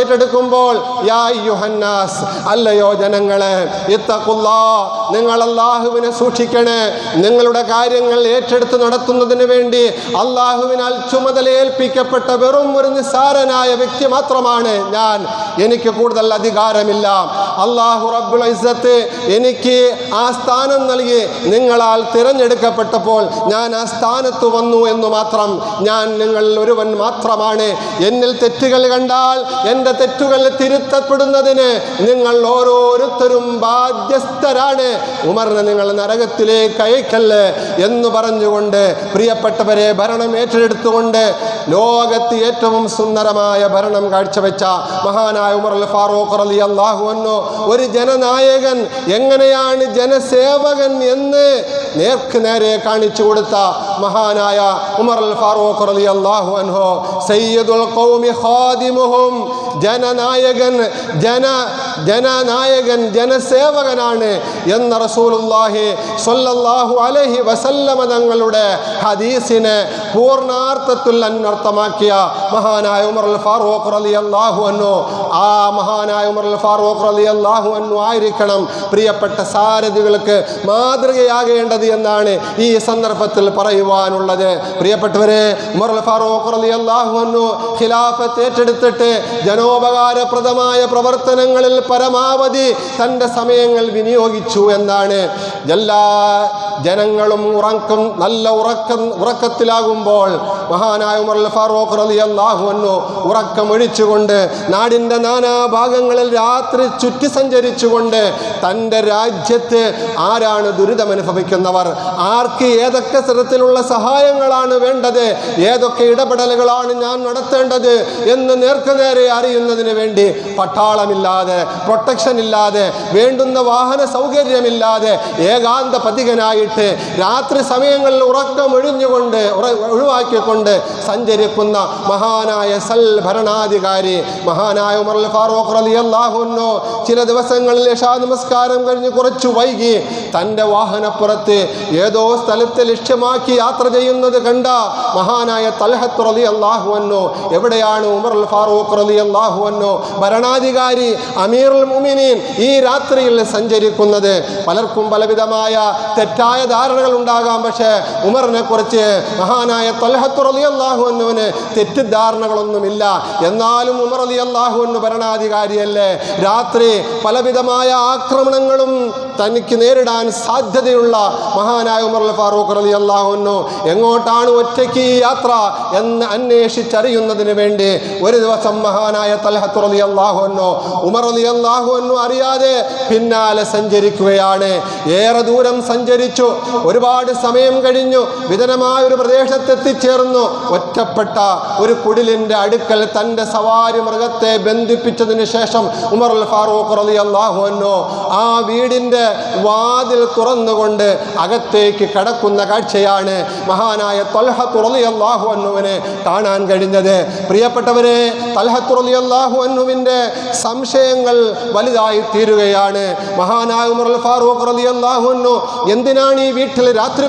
ഏറ്റെടുക്കുമ്പോൾ യാ അയ്യുഹന്നാസ്, അല്ലയോ ജനങ്ങളെ, ഇത്തഖുല്ലാഹ്, നിങ്ങൾ അല്ലാഹുവിനെ സൂക്ഷിക്കണേ. നിങ്ങളുടെ കാര്യങ്ങൾ ഏറ്റെടുത്ത് നടത്തുന്നതിന് വേണ്ടി അല്ലാഹുവിനാൽ ചുമതലയേൽപ്പിക്കപ്പെട്ട വെറും ഒരു നിസ്സാരനായ വ്യക്തി മാത്രമാണ് ഞാൻ. എനിക്ക് കൂടുതൽ അധികാരമില്ല. അല്ലാഹു റബ്ബുൽ ഇസ്സത്ത് എനിക്ക് ആ സ്ഥാനം നൽകി നിങ്ങളാൽ തിരഞ്ഞെടുക്കപ്പെട്ടപ്പോൾ ഞാൻ ആ സ്ഥാനത്ത് വന്നു എന്ന് മാത്രം. ഞാൻ നിങ്ങളിൽ ഒരുവൻ മാത്രമാണ്. എന്നിൽ തെറ്റുകൾ കണ്ടാൽ എൻ്റെ തെറ്റുകൾ തിരുത്തപ്പെടുന്നതിന് നിങ്ങൾ ഓരോരുത്തരും ബാധ്യസ്ഥരാണ്. ഉമറിനെ നിങ്ങൾ നരകത്തിലേക്ക് അയക്കല്ലേ എന്ന് പറഞ്ഞുകൊണ്ട്, പ്രിയപ്പെട്ടവരെ, ഭരണം ഏറ്റെടുത്തുകൊണ്ട് ലോകത്ത് ഏറ്റവും സുന്ദരമായ ഭരണം കാഴ്ചവെച്ച മഹാനായ ഉമർ അൽ ഫാറൂഖ് റളിയല്ലാഹു അൻഹു, ഒരു ജനനായകൻ എങ്ങനെയാണ് ജനസേവകൻ എന്ന് നേർക്ക് നേരെ കാണിച്ചു കൊടുത്ത മഹാനായ ഉമർ അൽ ഫാറൂഖ് റളിയല്ലാഹു അൻഹു, സയ്യിദുൽ ഖൗമി ഖാദിമുഹും, ജനനായകൻ ജനസേവകനാണ് എന്ന റസൂലുള്ളാഹി സ്വല്ലല്ലാഹു അലൈഹി വസല്ലമ തങ്ങളുടെ ഹദീസിനെ പൂർണ്ണാർത്ഥത്തിൽ അന്വർത്ഥമാക്കിയ മഹാനായ ഉമർ അൽ ഫാറൂഖ് റളിയല്ലാഹു അൻഹു, ആ മഹാനായ ഉമർ അൽ ഫാറൂഖ് റളിയല്ലാഹു അൻഹു ആയിരിക്കണം പ്രിയപ്പെട്ട സാരഥികൾക്ക് മാതൃകയാകേണ്ടത് എന്നാണ് ഈ സന്ദർഭത്തിൽ പറയുവാനുള്ളത്. പ്രിയപ്പെട്ടവരെ, ഉമർ അൽ ഫാറൂഖ് റളിയല്ലാഹു അൻഹു ഖിലാഫത്ത് ഏറ്റെടുത്തിട്ട് ജനോപകാരപ്രദമായ പ്രവർത്തനങ്ങളിൽ പരമാവധി തൻ്റെ സമയങ്ങൾ വിനിയോഗിച്ചു എന്നാണ്. എല്ലാ ജനങ്ങളും നല്ല ഉറക്കത്തിലാകുമ്പോൾ മഹാനായ ഉമർ അൽ ഫാറൂഖ് റളിയല്ലാഹു അൻഹു ഉറക്കമൊഴിച്ചുകൊണ്ട് നാടിൻ്റെ നാനാഭാഗങ്ങളിൽ രാത്രി ചുറ്റി സഞ്ചരിച്ചുകൊണ്ട് തൻ്റെ രാജ്യത്ത് ആരാണ് ദുരിതമനുഭവിക്കുന്നവർ, ആർക്ക് ഏതൊക്കെ തരത്തിലുള്ള സഹായങ്ങളാണ് വേണ്ടത്, ഏതൊക്കെ ഇടപെടലുകളാണ് ഞാൻ നടത്തേണ്ടത് എന്ന് നേർക്കുനേരെ അറിയുന്നതിന് വേണ്ടി പട്ടാളമില്ലാതെ, പ്രൊട്ടക്ഷൻ ഇല്ലാതെ, വേണ്ടുന്ന വാഹന സൗകര്യമില്ലാതെ ഏകാന്ത പതികനായിട്ട് രാത്രി സമയങ്ങളിൽ ഒഴിവാക്കിക്കൊണ്ട് സഞ്ചരിക്കുന്ന മഹാനായ ഭരണാധികാരി മഹാനായ ഉമർ അൽ ഫാറൂഖ് റളിയല്ലാഹു അൻഹു ചില ദിവസങ്ങളിൽ ഇശാ നമസ്കാരം കഴിഞ്ഞ് കുറച്ചു വൈകി തൻ്റെ വാഹനപ്പുറത്ത് ഏതോ സ്ഥലത്തെ ലക്ഷ്യമാക്കി യാത്ര ചെയ്യുന്നത് കണ്ട മഹാനായ തൽഹത്ത് റളിയല്ലാഹു അൻഹു, എവിടെയാണ് ഉമർ അൽ ഫാറൂഖ് റളിയല്ലാഹു അൻഹു ഭരണാധികാരി അമീറുൽ മുഅ്മിനീൻ ഈ രാത്രിയിൽ സഞ്ചരിക്കുന്നത്? പലർക്കും പലവിധമായ തെറ്റായ ധാരണകൾ ഉണ്ടാകാം. പക്ഷേ ഉമറിനെ കുറിച്ച് മഹാനായ തൽഹത്ത് റളിയല്ലാഹു അൻഹുവിന് തെറ്റിദ്ധാരണകളൊന്നുമില്ല. എന്നാലും ഉമർ റളിയല്ലാഹു അൻഹു ഭരണാധികാരിയല്ലേ? രാത്രി പലവിധമായ ആക്രമണങ്ങളും തനിക്ക് നേരിടാൻ സാധ്യതയുള്ള മഹാനായ ഉമർ അൽ ഫാറൂഖ് റളിയല്ലാഹു അൻഹു എങ്ങോട്ടാണ് ഒറ്റയ്ക്ക് ഈ യാത്ര എന്ന് അന്വേഷിച്ചറിയുന്നതിന് വേണ്ടി ഒരു ദിവസം മഹാനായ തൽഹത്ത് റളിയല്ലാഹു അൻഹു ഉമർ റളിയല്ലാഹു അൻഹു അറിയാതെ പിന്നാലെ സഞ്ചരിക്കുകയാണ്. ഏറെ ദൂരം സഞ്ചരിച്ചു, ഒരുപാട് സമയം കഴിഞ്ഞു, വിജനമായ ഒരു പ്രദേശത്തെത്തിച്ചേർന്നു. ഒറ്റപ്പെട്ട ഒരു കുടിലിൻ്റെ അടുക്കൽ തൻ്റെ സവാരി മൃഗത്തെ ബന്ധിപ്പിച്ചതിന് ശേഷം ഉമർ അൽ ഫാറൂഖ് റളിയല്ലാഹു അൻഹു ആ വീടിൻ്റെ വാതിൽ തുറന്നുകൊണ്ട് അകത്തേക്ക് കടക്കുന്ന കാഴ്ചയാണ് മഹാനായ തൽഹത്ത് റളിയല്ലാഹു അൻഹുവിനെ കാണാൻ കഴിഞ്ഞത്. പ്രിയപ്പെട്ടവരെ, തൽഹത്ത് റളിയല്ലാഹു അൻഹുവിൻ്റെ സംശയങ്ങൾ വലുതായി തീരുകയാണ്. മഹാനായ ഉമർ അൽ ഫാറൂഖ് റളിയല്ലാഹു അൻഹു എന്തിനാണ് ഈ വീട്ടിൽ രാത്രി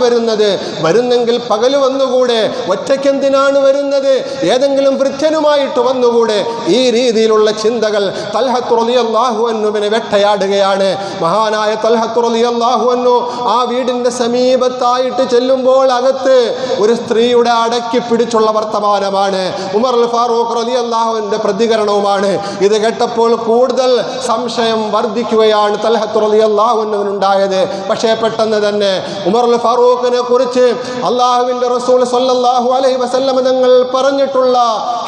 വരുന്നെങ്കിൽ പകല് വന്നുകൂടെ? ഒറ്റയ്ക്ക് എന്തിനാണ് വരുന്നത്? ഏതെങ്കിലും വൃദ്ധനുമായിട്ട് വന്നുകൂടെ? ഈ രീതിയിലുള്ള ചിന്തകൾ തൽഹത്ത് റളിയല്ലാഹു അൻഹുവിനെ വേട്ടയാടുകയാണ്. മഹാനായ തൽഹത്ത് റളിയല്ലാഹു അൻഹു ആ വീടിൻ്റെ സമീപത്തായിട്ട് ചെല്ലുമ്പോൾ അകത്ത് ഒരു സ്ത്രീയുടെ അടക്കി പിടിച്ചുള്ള വർത്തമാനമാണ്. ഉമർ അൽ ഫാറൂഖ് റളിയല്ലാഹുവിൻ്റെ പ്രതികരണവുമാണ്. ഇത് കേട്ടപ്പോൾ കൂടുതൽ സംശയം വർദ്ധിക്കുകയാണ് തൽഹത്ത് റളിയല്ലാഹു അൻഹുവിനുണ്ടായത്. പക്ഷേ പെട്ടെന്ന് തന്നെ ഉമർ അൽ ഫാറൂഖിനെ കുറിച്ച് അല്ലാഹുവിൻ്റെ റസൂൽ സ്വല്ലല്ലാഹു അലൈഹി വസല്ലം തങ്ങൾ പറഞ്ഞിട്ടുള്ള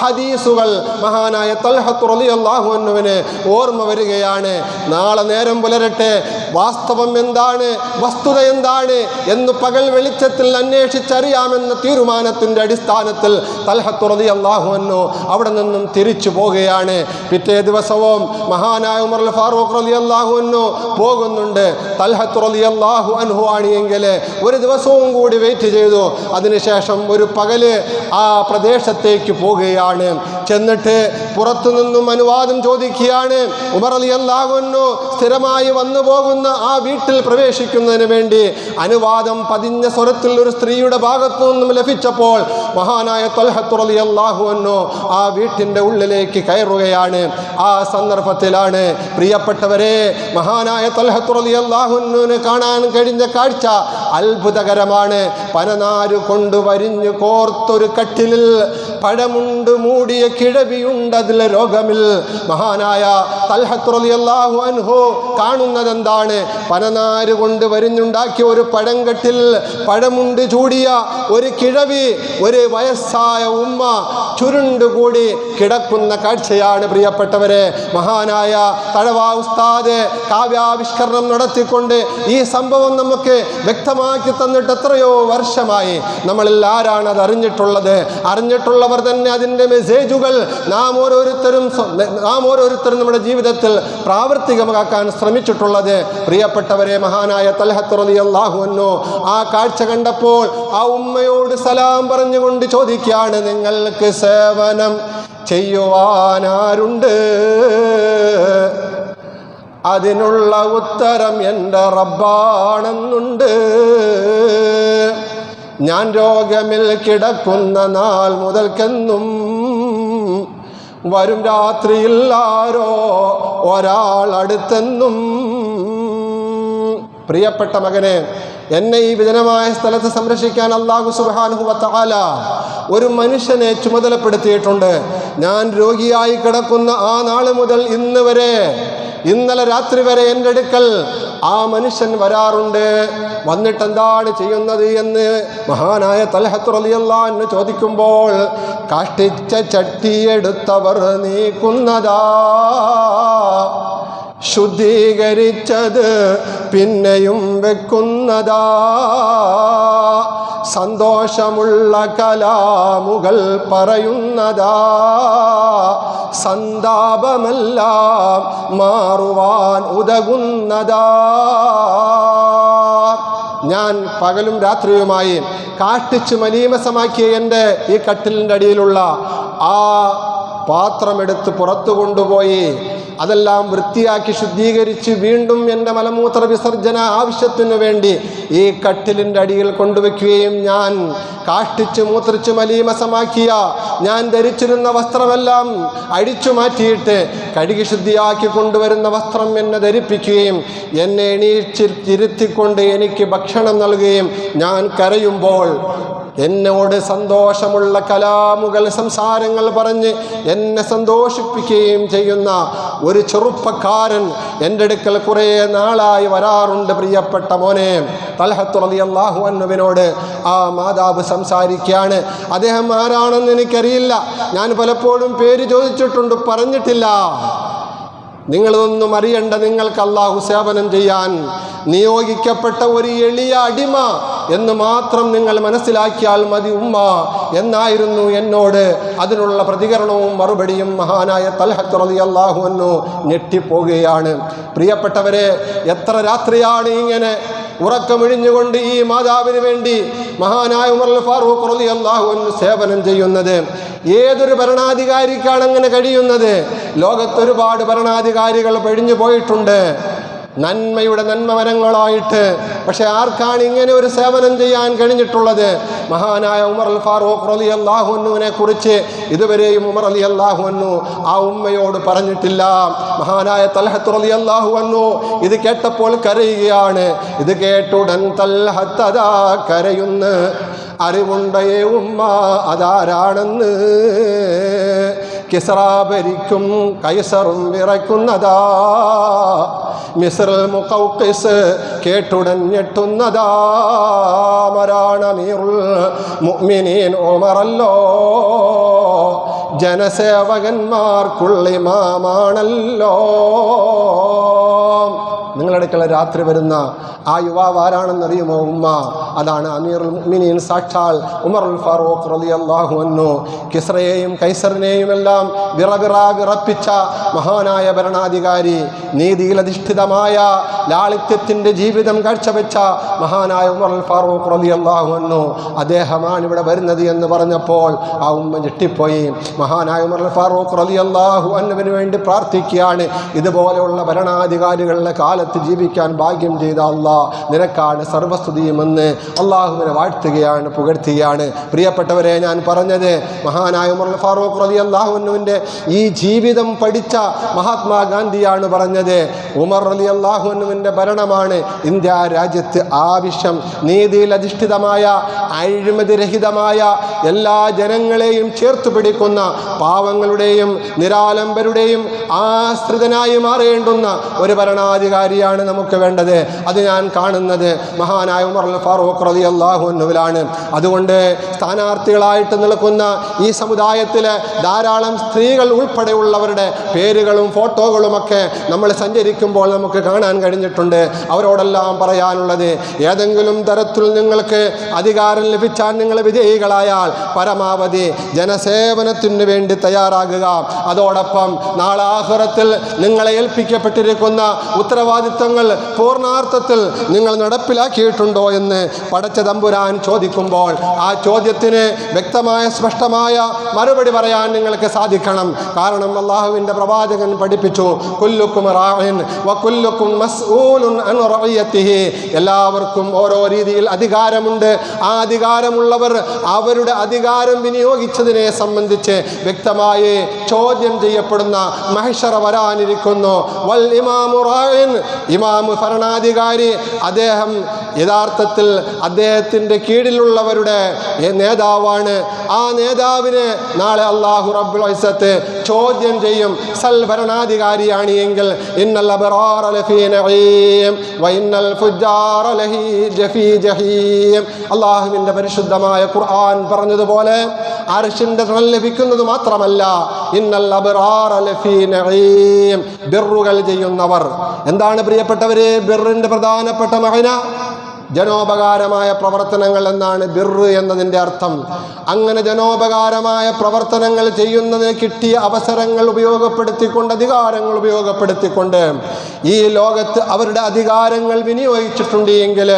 ഹദീസുകൾ മഹാനായ തൽഹത്ത് റളിയല്ലാഹു അൻഹുവിന് ഓർമ്മ വരികയാണ്. നാളെ നേരം പുലരട്ടെ, വാസ്തവം എന്താണ്, വസ്തുത എന്താണ് എന്ന് പകൽ വെളിച്ചത്തിൽ അന്വേഷിച്ചറിയാമെന്ന തീരുമാനത്തിൻ്റെ അടിസ്ഥാനത്തിൽ തൽഹത്ത് റളിയല്ലാഹു അൻഹു അവിടെ നിന്നും തിരിച്ചു പോകുകയാണ്. പിറ്റേ ദിവസവും മഹാനായ ഉമർ ഫാറൂഖ് റളിയല്ലാഹു അൻഹു പോകുന്നുണ്ട്. തൽഹത്ത് റളിയല്ലാഹു അൻഹു ആണെങ്കിൽ ഒരു ദിവസവും കൂടി വെയിറ്റ് ചെയ്തു. അതിനുശേഷം ഒരു പകല് ആ പ്രദേശത്തേക്ക് പോകുകയാണ്. ചെന്നിട്ട് പുറത്തു നിന്നും അനുവാദം ചോദിക്കുകയാണ്. ഉമർ റളിയല്ലാഹു അൻഹു സ്ഥിരമായി വന്നു പോകുന്ന ആ വീട്ടിൽ പ്രവേശിക്കുന്നതിന് വേണ്ടി അനുവാദം പതിഞ്ഞ സ്വരത്തിൽ ഒരു സ്ത്രീയുടെ ഭാഗത്തു നിന്നും ലഭിച്ചപ്പോൾ മഹാനായ തൽഹത്ത് റളിയല്ലാഹു അൻഹു ആ വീട്ടിൻ്റെ ഉള്ളിലേക്ക് കയറുകയാണ്. ആ സന്ദർഭത്തിലാണ് പ്രിയപ്പെട്ടവരെ മഹാനായ തൽഹത്ത് റളിയല്ലാഹു അൻഹുവിന് കാണാൻ കഴിഞ്ഞ കാഴ്ച അത്ഭുതകരമാണ്. പനനാരു കൊണ്ട് വരിഞ്ഞു കോർത്തൊരു കട്ടിലിൽ പഴമുണ്ട് മൂടിയ കിഴവിയുണ്ട് അതിലെ രോഗമിൽ. മഹാനായ തൽഹത്ത് റളിയല്ലാഹു അൻഹു കാണുന്നത് എന്താണ്? പനനാര് കൊണ്ട് വരിഞ്ഞുണ്ടാക്കിയ ഒരു പഴങ്കട്ടിൽ പഴമുണ്ട് ചൂടിയ ഒരു കിഴവി, ഒരു വയസ്സായ ഉമ്മ ചുരുണ്ടുകൂടി കിടക്കുന്ന കാഴ്ചയാണ് പ്രിയപ്പെട്ടവരെ. മഹാനായ തഴവ ഉസ്താദ് കാവ്യാവിഷ്കരണം നടത്തിക്കൊണ്ട് ഈ സംഭവം നമുക്ക് വ്യക്തമാക്കി തന്നിട്ട് എത്രയോ വർഷമായി. നമ്മളിൽ ആരാണ് അത് അറിഞ്ഞിട്ടുള്ളത്? അറിഞ്ഞിട്ടുള്ളവർ തന്നെ അതിൻ്റെ മെസ്സേജുകൾ നാം ഓരോരുത്തരും നമ്മുടെ ജീവിതത്തിൽ പ്രാവർത്തികമാക്കാൻ ശ്രമിച്ചിട്ടുള്ളത്. പ്രിയപ്പെട്ടവരെ, മഹാനായ തൽഹത്ത് റളിയല്ലാഹു അൻഹു ആ കാഴ്ച കണ്ടപ്പോൾ ആ ഉമ്മയോട് സലാം പറഞ്ഞുകൊണ്ട് ചോദിക്കുകയാണ്, നിങ്ങൾക്ക് സേവനം ചെയ്യുവാനാരുണ്ട്? അതിനുള്ള ഉത്തരം എൻ്റെ റബ്ബാണെന്നുണ്ട്. ഞാൻ രോഗമിൽ കിടക്കുന്ന നാൾ മുതൽക്കെന്നും വരും രാത്രിയിൽ ആരോ ഒരാൾ അടുത്തെന്നും. പ്രിയപ്പെട്ട മകനെ, എന്നെ ഈ വിജനമായ സ്ഥലത്ത് സംരക്ഷിക്കാൻ അല്ലാഹു സുബ്ഹാനഹു വ തആല ഒരു മനുഷ്യനെ ചുമതലപ്പെടുത്തിയിട്ടുണ്ട്. ഞാൻ രോഗിയായി കിടക്കുന്ന ആ നാൾ മുതൽ ഇന്ന് വരെ, ഇന്നലെ രാത്രി വരെ എൻ്റെ അടുക്കൽ ആ മനുഷ്യൻ വരാറുണ്ട്. വന്നിട്ട് എന്താണ് ചെയ്യുന്നത് എന്ന് മഹാനായ തൽഹത്ത് റളിയല്ലാഹു അൻഹു ചോദിക്കുമ്പോൾ, കാഷ്ടിച്ച ചട്ടിയെടുത്തവർ നീക്കുന്നതാ, ശുദ്ധീകരിച്ചത് പിന്നെയും വെക്കുന്നതാ, സന്തോഷമുള്ള കലാമുകൾ പറയുന്നതാ, സന്താപമെല്ലാം മാറുവാൻ ഉതകുന്നതാ. ഞാൻ പകലും രാത്രിയുമായി കാഷ്ടിച്ച് മലീമസമാക്കിയ എൻ്റെ ഈ കട്ടിലിൻ്റെ അടിയിലുള്ള ആ പാത്രമെടുത്ത് പുറത്തു കൊണ്ടുപോയി അതെല്ലാം വൃത്തിയാക്കി ശുദ്ധീകരിച്ച് വീണ്ടും എൻ്റെ മലമൂത്ര വിസർജന ആവശ്യത്തിനു വേണ്ടി ഈ കട്ടിലിൻ്റെ അടിയിൽ കൊണ്ടുവയ്ക്കുകയും ഞാൻ കാഷ്ടിച്ച് മൂത്രിച്ച് മലീമസമാക്കിയ ഞാൻ ധരിച്ചിരുന്ന വസ്ത്രമെല്ലാം അടിച്ചു മാറ്റിയിട്ട് കഴുകി ശുദ്ധിയാക്കി കൊണ്ടുവരുന്ന വസ്ത്രം എന്നെ ധരിപ്പിക്കുകയും എന്നെ എണീച്ചിരുത്തിക്കൊണ്ട് എനിക്ക് ഭക്ഷണം നൽകുകയും ഞാൻ കരയുമ്പോൾ എന്നോട് സന്തോഷമുള്ള കലാമുകൾ സംസാരങ്ങൾ പറഞ്ഞ് എന്നെ സന്തോഷിപ്പിക്കുകയും ചെയ്യുന്ന ഒരു ചെറുപ്പക്കാരൻ എൻ്റെ അടുക്കൽ കുറേ നാളായി വരാറുണ്ട്. പ്രിയപ്പെട്ട മോനെ, തൽഹത്ത് റളിയല്ലാഹു അൻഹുവിനോട് ആ മാതാവ് സംസാരിക്കുകയാണ്. അദ്ദേഹം ആരാണെന്ന് എനിക്കറിയില്ല, ഞാൻ പലപ്പോഴും പേര് ചോദിച്ചിട്ടുണ്ട്, പറഞ്ഞിട്ടില്ല. നിങ്ങളൊന്നും അറിയണ്ട, നിങ്ങൾക്ക് അല്ലാഹു സേവനം ചെയ്യാൻ നിയോഗിക്കപ്പെട്ട ഒരു എളിയ അടിമ എന്ന് മാത്രം നിങ്ങൾ മനസ്സിലാക്കിയാൽ മതി ഉമ്മ എന്നായിരുന്നു എന്നോട് അതിനുള്ള പ്രതികരണവും മറുപടിയും. മഹാനായ തൽഹത്ത് റളിയല്ലാഹു അൻഹു ഞെട്ടിപ്പോകുകയാണ്. പ്രിയപ്പെട്ടവരെ, എത്ര രാത്രിയാണ് ഇങ്ങനെ ഉറക്കമിഴിഞ്ഞുകൊണ്ട് ഈ മാതാവിന് വേണ്ടി മഹാനായ ഉമർ ഫാറൂഖ് റളിയല്ലാഹു അൻഹു സേവനം ചെയ്യുന്നത്? ഏതൊരു ഭരണാധികാരിക്കാണ് അങ്ങനെ കഴിയുന്നത്? ലോകത്തൊരുപാട് ഭരണാധികാരികൾ കഴിഞ്ഞു പോയിട്ടുണ്ട് നന്മയുടെ നന്മമരങ്ങളായിട്ട്. പക്ഷെ ആർക്കാണ് ഇങ്ങനെ ഒരു സേവനം ചെയ്യാൻ കഴിഞ്ഞിട്ടുള്ളത്? മഹാനായ ഉമർ ഫാറൂഖ് റളിയല്ലാഹു അൻഹുവിനെ കുറിച്ച് ഇതുവരെയും ഉമർ റളിയല്ലാഹു അൻഹു ആ ഉമ്മയോട് പറഞ്ഞിട്ടില്ല. മഹാനായ തൽഹത്ത് റളിയല്ലാഹു അൻഹു ഇത് കേട്ടപ്പോൾ കരയുകയാണ്. ഇത് കേട്ടുടൻ തൽഹത്ത് അതാ കരയുന്നു. അറിവുണ്ടേ ഉമ്മ അതാരാണെന്ന്? കിസ്റ ഭരിക്കും കൈസറും വിറയ്ക്കുന്നതാ, മിസ്റിൽ മുഖൗഖിസ് കേട്ടുടൻ ഞെട്ടുന്നതാ, മരാണമീറുൽ മുഅ്മിനീൻ ഉമറല്ലോ, ജനസേവകന്മാർക്കുള്ളിമാമാണല്ലോ. നിങ്ങളടുക്കല രാത്രി വരുന്ന ആ യുവാവ് ആരാണെന്നറിയുമോ ഉമ്മ? അതാണ് അമീറുൽ മുഅ്മിനീൻ സാക്ഷാൽ ഉമറുൽ ഫാറൂഖ് റളിയല്ലാഹു അൻഹു. കിസ്റയെയും കൈസറിനെയും എല്ലാം വിറപ്പിച്ച മഹാനായ ഭരണാധികാരി, നീതിയിലധിഷ്ഠിതമായ ലാളിത്യത്തിൻ്റെ ജീവിതം കാഴ്ചവെച്ച മഹാനായ ഉമറുൽ ഫാറൂഖ് റളിയല്ലാഹു അൻഹു അദ്ദേഹമാണ് ഇവിടെ വരുന്നത് എന്ന് പറഞ്ഞപ്പോൾ ആ ഉമ്മ ഞെട്ടിപ്പോയി. മഹാനായ ഉമറുൽ ഫാറൂഖ് റളിയല്ലാഹു അൻഹുവിന് വേണ്ടി പ്രാർത്ഥിക്കുകയാണ്. ഇതുപോലെയുള്ള ഭരണാധികാരികളുടെ കാലത്ത് ജീവിക്കാൻ ഭാഗ്യം ചെയ്ത അല്ലാഹ് നിനക്കാണ് സർവസ്തുതിയുമെന്ന് അള്ളാഹുവിനെ വാഴ്ത്തുകയാണ്, പുകഴ്ത്തുകയാണ്. പ്രിയപ്പെട്ടവരെ, ഞാൻ പറഞ്ഞത് മഹാനായ ഉമറുൽ ഫാറൂഖ് റളിയല്ലാഹു അൻഹുവിൻ്റെ ഈ ജീവിതം പഠിച്ച മഹാത്മാഗാന്ധിയാണ് പറഞ്ഞത്. ഉമർ റളിയല്ലാഹു അൻഹുവിൻ്റെ ഭരണമാണ് ഇന്ത്യ രാജ്യത്ത് ആവശ്യം. നീതിയിൽ അധിഷ്ഠിതമായ അഴിമതിരഹിതമായ എല്ലാ ജനങ്ങളെയും ചേർത്ത് പിടിക്കുന്ന പാവങ്ങളുടെയും നിരാലംബരുടെയും ആശ്രിതനായി മാറേണ്ടുന്ന ഒരു ഭരണാധികാരിയാണ് നമുക്ക് വേണ്ടത്. അത് ഞാൻ കാണുന്നത് മഹാനായ ഉമറുൽ ഫാറൂഖ് റളിയല്ലാഹു അൻഹുവിലാണ്. അതുകൊണ്ട് സ്ഥാനാർത്ഥികളായിട്ട് നിൽക്കുന്ന ഈ സമുദായത്തിലെ ധാരാളം സ്ത്രീകൾ ഉൾപ്പെടെയുള്ളവരുടെ പേരുകളും ഫോട്ടോകളുമൊക്കെ നമ്മൾ സഞ്ചരിക്കുമ്പോൾ നമുക്ക് കാണാൻ കഴിഞ്ഞിട്ടുണ്ട്. അവരോടെല്ലാം പറയാനുള്ളത്, ഏതെങ്കിലും തരത്തിൽ നിങ്ങൾക്ക് അധികാരം ലഭിച്ചാൽ, നിങ്ങൾ വിജയികളായാൽ പരമാവധി ജനസേവനത്തിന് വേണ്ടി തയ്യാറാകുക. അതോടൊപ്പം നാളെ ആഖിറത്തിൽ നിങ്ങളെ ഏൽപ്പിക്കപ്പെട്ടിരിക്കുന്ന ഉത്തരവാദിത്തങ്ങൾ പൂർണ്ണാർത്ഥത്തിൽ നിങ്ങൾ നടപ്പിലാക്കിയിട്ടുണ്ടോ എന്ന് പടച്ച തമ്പുരാൻ ചോദിക്കുമ്പോൾ ആ ചോദ്യത്തിന് വ്യക്തമായ സ്പഷ്ടമായ മറുപടി പറയാൻ നിങ്ങൾക്ക് സാധിക്കണം. കാരണം അല്ലാഹുവിൻ്റെ പ്രവാചകൻ പഠിപ്പിച്ചു, കുല്ലുക്കും റാഇൻ വകുല്ലുക്കും മസ്ഊലുൻ അൻ റഇയതിഹി. എല്ലാവർക്കും ഓരോ രീതിയിൽ അധികാരമുണ്ട്. ആ അധികാരമുള്ളവർ അവരുടെ അധികാരം വിനിയോഗിച്ചതിനെ സംബന്ധിച്ച് വ്യക്തമായി ചോദ്യം ചെയ്യപ്പെടുന്ന മഹ്ശറ വരാനിരിക്കുന്നു. വൽ ഇമാമു റാഇൻ, ഇമാമു ഭരണാധികാരി, അദ്ദേഹം യഥാർത്ഥത്തിൽ അദ്ദേഹത്തിൻ്റെ കീഴിലുള്ളവരുടെ നേതാവാണ്. ആ നേതാവിനെ നാളെ അല്ലാഹു റബ്ബുൽ ഇസ്സത്ത് ചോദ്യം ചെയ്യും. സൽ ഭരണാധികാരിയാണ് എങ്കിൽ ഇന്നൽ അബ്റാറ ലഫീ നഈം വ ഇന്നൽ ഫുജ്ജാറ ലഫീ ജഹീം. അല്ലാഹുവിൻ്റെ പരിശുദ്ധമായ ഖുർആൻ പറഞ്ഞതുപോലെ അർശിൻ്റെ തണൽ ലഭിക്കുന്നത് മാത്രമല്ല, ഇന്നൽ അബ്റാറ ലഫീ നഈം, ബിർറുകൾ ചെയ്യുന്നവർ. എന്താണ് പ്രിയപ്പെട്ടവരെ ബിർറിൻ്റെ പ്രധാനപ്പെട്ട മഅന? ജനോപകാരമായ പ്രവർത്തനങ്ങൾ എന്നാണ് ബിർറ് എന്നതിൻ്റെ അർത്ഥം. അങ്ങനെ ജനോപകാരമായ പ്രവർത്തനങ്ങൾ ചെയ്യുന്നതിന് കിട്ടിയ അവസരങ്ങൾ ഉപയോഗപ്പെടുത്തിക്കൊണ്ട്, അധികാരങ്ങൾ ഉപയോഗപ്പെടുത്തിക്കൊണ്ട് ഈ ലോകത്ത് അവരുടെ അധികാരങ്ങൾ വിനിയോഗിച്ചിട്ടുണ്ട് എങ്കിൽ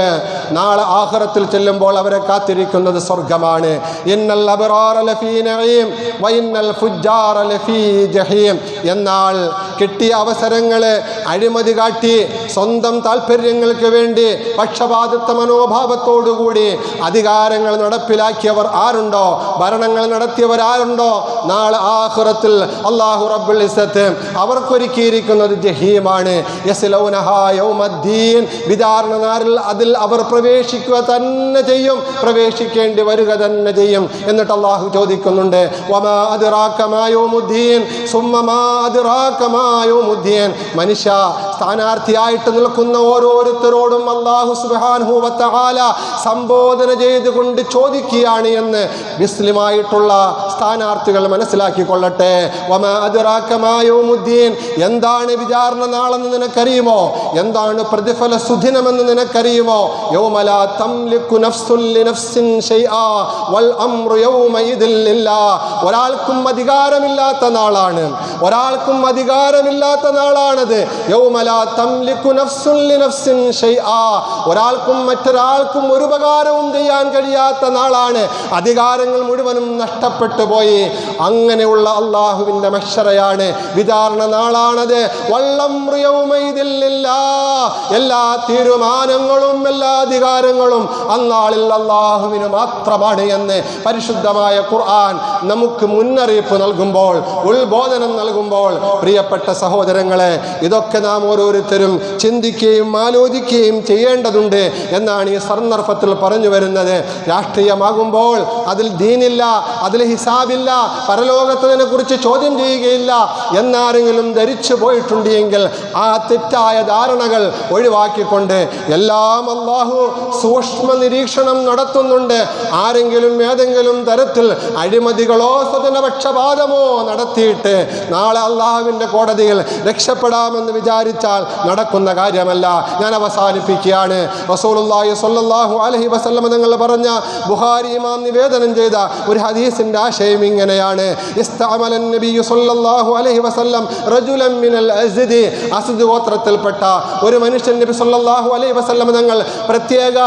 നാളെ ആഖിറത്തിൽ ചെല്ലുമ്പോൾ അവരെ കാത്തിരിക്കുന്നത് സ്വർഗമാണ്. ഇന്നൽ അബ്റാറ ലഫീ നഈം വ ഇന്നൽ ഫുജ്ജാറ ലഫീ ജഹീം. എന്നാൽ കിട്ടിയ അവസരങ്ങളെ അഴിമതി കാട്ടി സ്വന്തം താല്പര്യങ്ങൾക്ക് വേണ്ടി പക്ഷപാത മനോഭാവത്തോടുകൂടി അധികാരങ്ങൾ നടപ്പിലാക്കിയവർ ആരുണ്ടോ, ഭരണങ്ങൾ നടത്തിയവർ ആരുണ്ടോ, നാളെ ആഖിറത്തിൽ അല്ലാഹു റബ്ബുൽ ഇസ്സത്ത് അവർക്കൊരുക്കിയിരിക്കുന്നത് ജഹീമാണ്. യസ്ലൗനഹാ യൗമദ്ദീൻ, വിചാരണ നാളിൽ അതിൽ അവർ പ്രവേശിക്കുക തന്നെ ചെയ്യും, പ്രവേശിക്കേണ്ടി വരിക തന്നെ ചെയ്യും. എന്നിട്ട് അല്ലാഹു ചോദിക്കുന്നുണ്ട്, വമാ അദ്റാക മാ യൗമുദ്ദീൻ സുമ്മ മാ അദ്റാക മാ യൗമുദ്ദീൻ. മനുഷ്യ, സ്ഥാനാർത്ഥിയായിട്ട് നിൽക്കുന്ന ഓരോരുത്തരോടും അല്ലാഹു സുബ്ഹാനഹു വ തആല സംബോധന ചെയ്തുകൊണ്ട് ചോദിക്കുകയാണ് എന്ന് മുസ്ലിമായിട്ടുള്ള സ്ഥാനാർത്ഥികൾ മനസ്സിലാക്കിക്കൊള്ളട്ടെ. വമാ അദ്റാക മാ യൗമുദ്ദീൻ, എന്താണ് വിചാരണ നാളെന്ന് നിനക്കറിയുമോ? എന്താണ് പ്രതിഫല സുദിനമെന്ന് നിനക്കറിയുമോ? യൗമ ലാ തംലികു നഫ്സുൻ ലിനഫ്സിൻ ശൈആ വൽ അംറു യൗമഇദിൻ ലില്ലാഹ്. ഒരാൾക്കും അധികാരമില്ലാത്ത നാളാണ്, ഒരാൾക്കും അധികാരമില്ലാത്ത നാളാണത്. യൗമ ലാ തംലികു നഫ്സുൻ ലിനഫ്സിൻ ശൈആ, ഒരാൾക്കും മറ്റൊരാൾക്കും ഒരു ഉപകാരവും ചെയ്യാൻ കഴിയാത്ത നാളാണ്. അധികാരങ്ങൾ മുഴുവനും നഷ്ടപ്പെട്ടു പോയി. അങ്ങനെയുള്ള അള്ളാഹുവിൻ്റെ മഹ്ശറയാണ്, വിചാരണ നാളാണത്. വല്ലംറു യൗമഇദിൻ ലില്ലാഹ്, എല്ലാ തീരുമാനങ്ങളും എല്ലാ അധികാരങ്ങളും അന്നാളിൽ അള്ളാഹുവിന് മാത്രമാണ് എന്ന് പരിശുദ്ധമായ ഖുർആൻ നമുക്ക് മുന്നറിയിപ്പ് നൽകുമ്പോൾ, ഉത്ബോധനം നൽകുമ്പോൾ, പ്രിയപ്പെട്ട സഹോദരങ്ങളെ, ഇതൊക്കെ നാം ഓരോരുത്തരും ചിന്തിക്കുകയും ആലോചിക്കുകയും ചെയ്യേണ്ടതുണ്ട് എന്നാണ് ഈ സന്ദർഭത്തിൽ പറഞ്ഞു വരുന്നത്. രാഷ്ട്രീയമാകുമ്പോൾ അതിൽ ദീനില്ല, അതിൽ ഹിസാബില്ല, പരലോകത്തിനെ കുറിച്ച് ചോദ്യം ചെയ്യുകയില്ല എന്നാരെങ്കിലും ധരിച്ചു പോയിട്ടുണ്ട് എങ്കിൽ ആ തെറ്റായ ധാരണകൾ ഒഴിവാക്കിക്കൊണ്ട് എല്ലാം അല്ലാഹു സൂക്ഷ്മ നിരീക്ഷണം നടത്തുന്നുണ്ട്. ആരെങ്കിലും ഏതെങ്കിലും തരത്തിൽ അഴിമതികളോ സ്വജനപക്ഷപാതമോ നടത്തിയിട്ട് നാളെ അല്ലാഹുവിൻ്റെ കോടതിയിൽ രക്ഷപ്പെടാമെന്ന് വിചാരിച്ചാൽ നടക്കുന്ന കാര്യമല്ല. ഞാൻ അവസാനിപ്പിക്കുകയാണ്. റസൂലുള്ളാഹി സ്വല്ലല്ലാഹു അലൈഹി വസല്ലം തങ്ങൾ പറഞ്ഞ ബുഖാരി ഇമാം നിവേദനം ചെയ്ത ഒരു ഹദീസിന്റെ ആശയം ഇങ്ങനെയാണ്: ഇസ്തഅമലൻ നബിയ്യു സ്വല്ലല്ലാഹു അലൈഹി വസല്ലം റജുലൻ മിനൽ അസ്ദി, അസ്ദ് ഗോത്രത്തിൽപ്പെട്ട ഒരു മനുഷ്യൻ നബി സ്വല്ലല്ലാഹു അലൈഹി വസല്ലം തങ്ങൾ പ്രത്യേക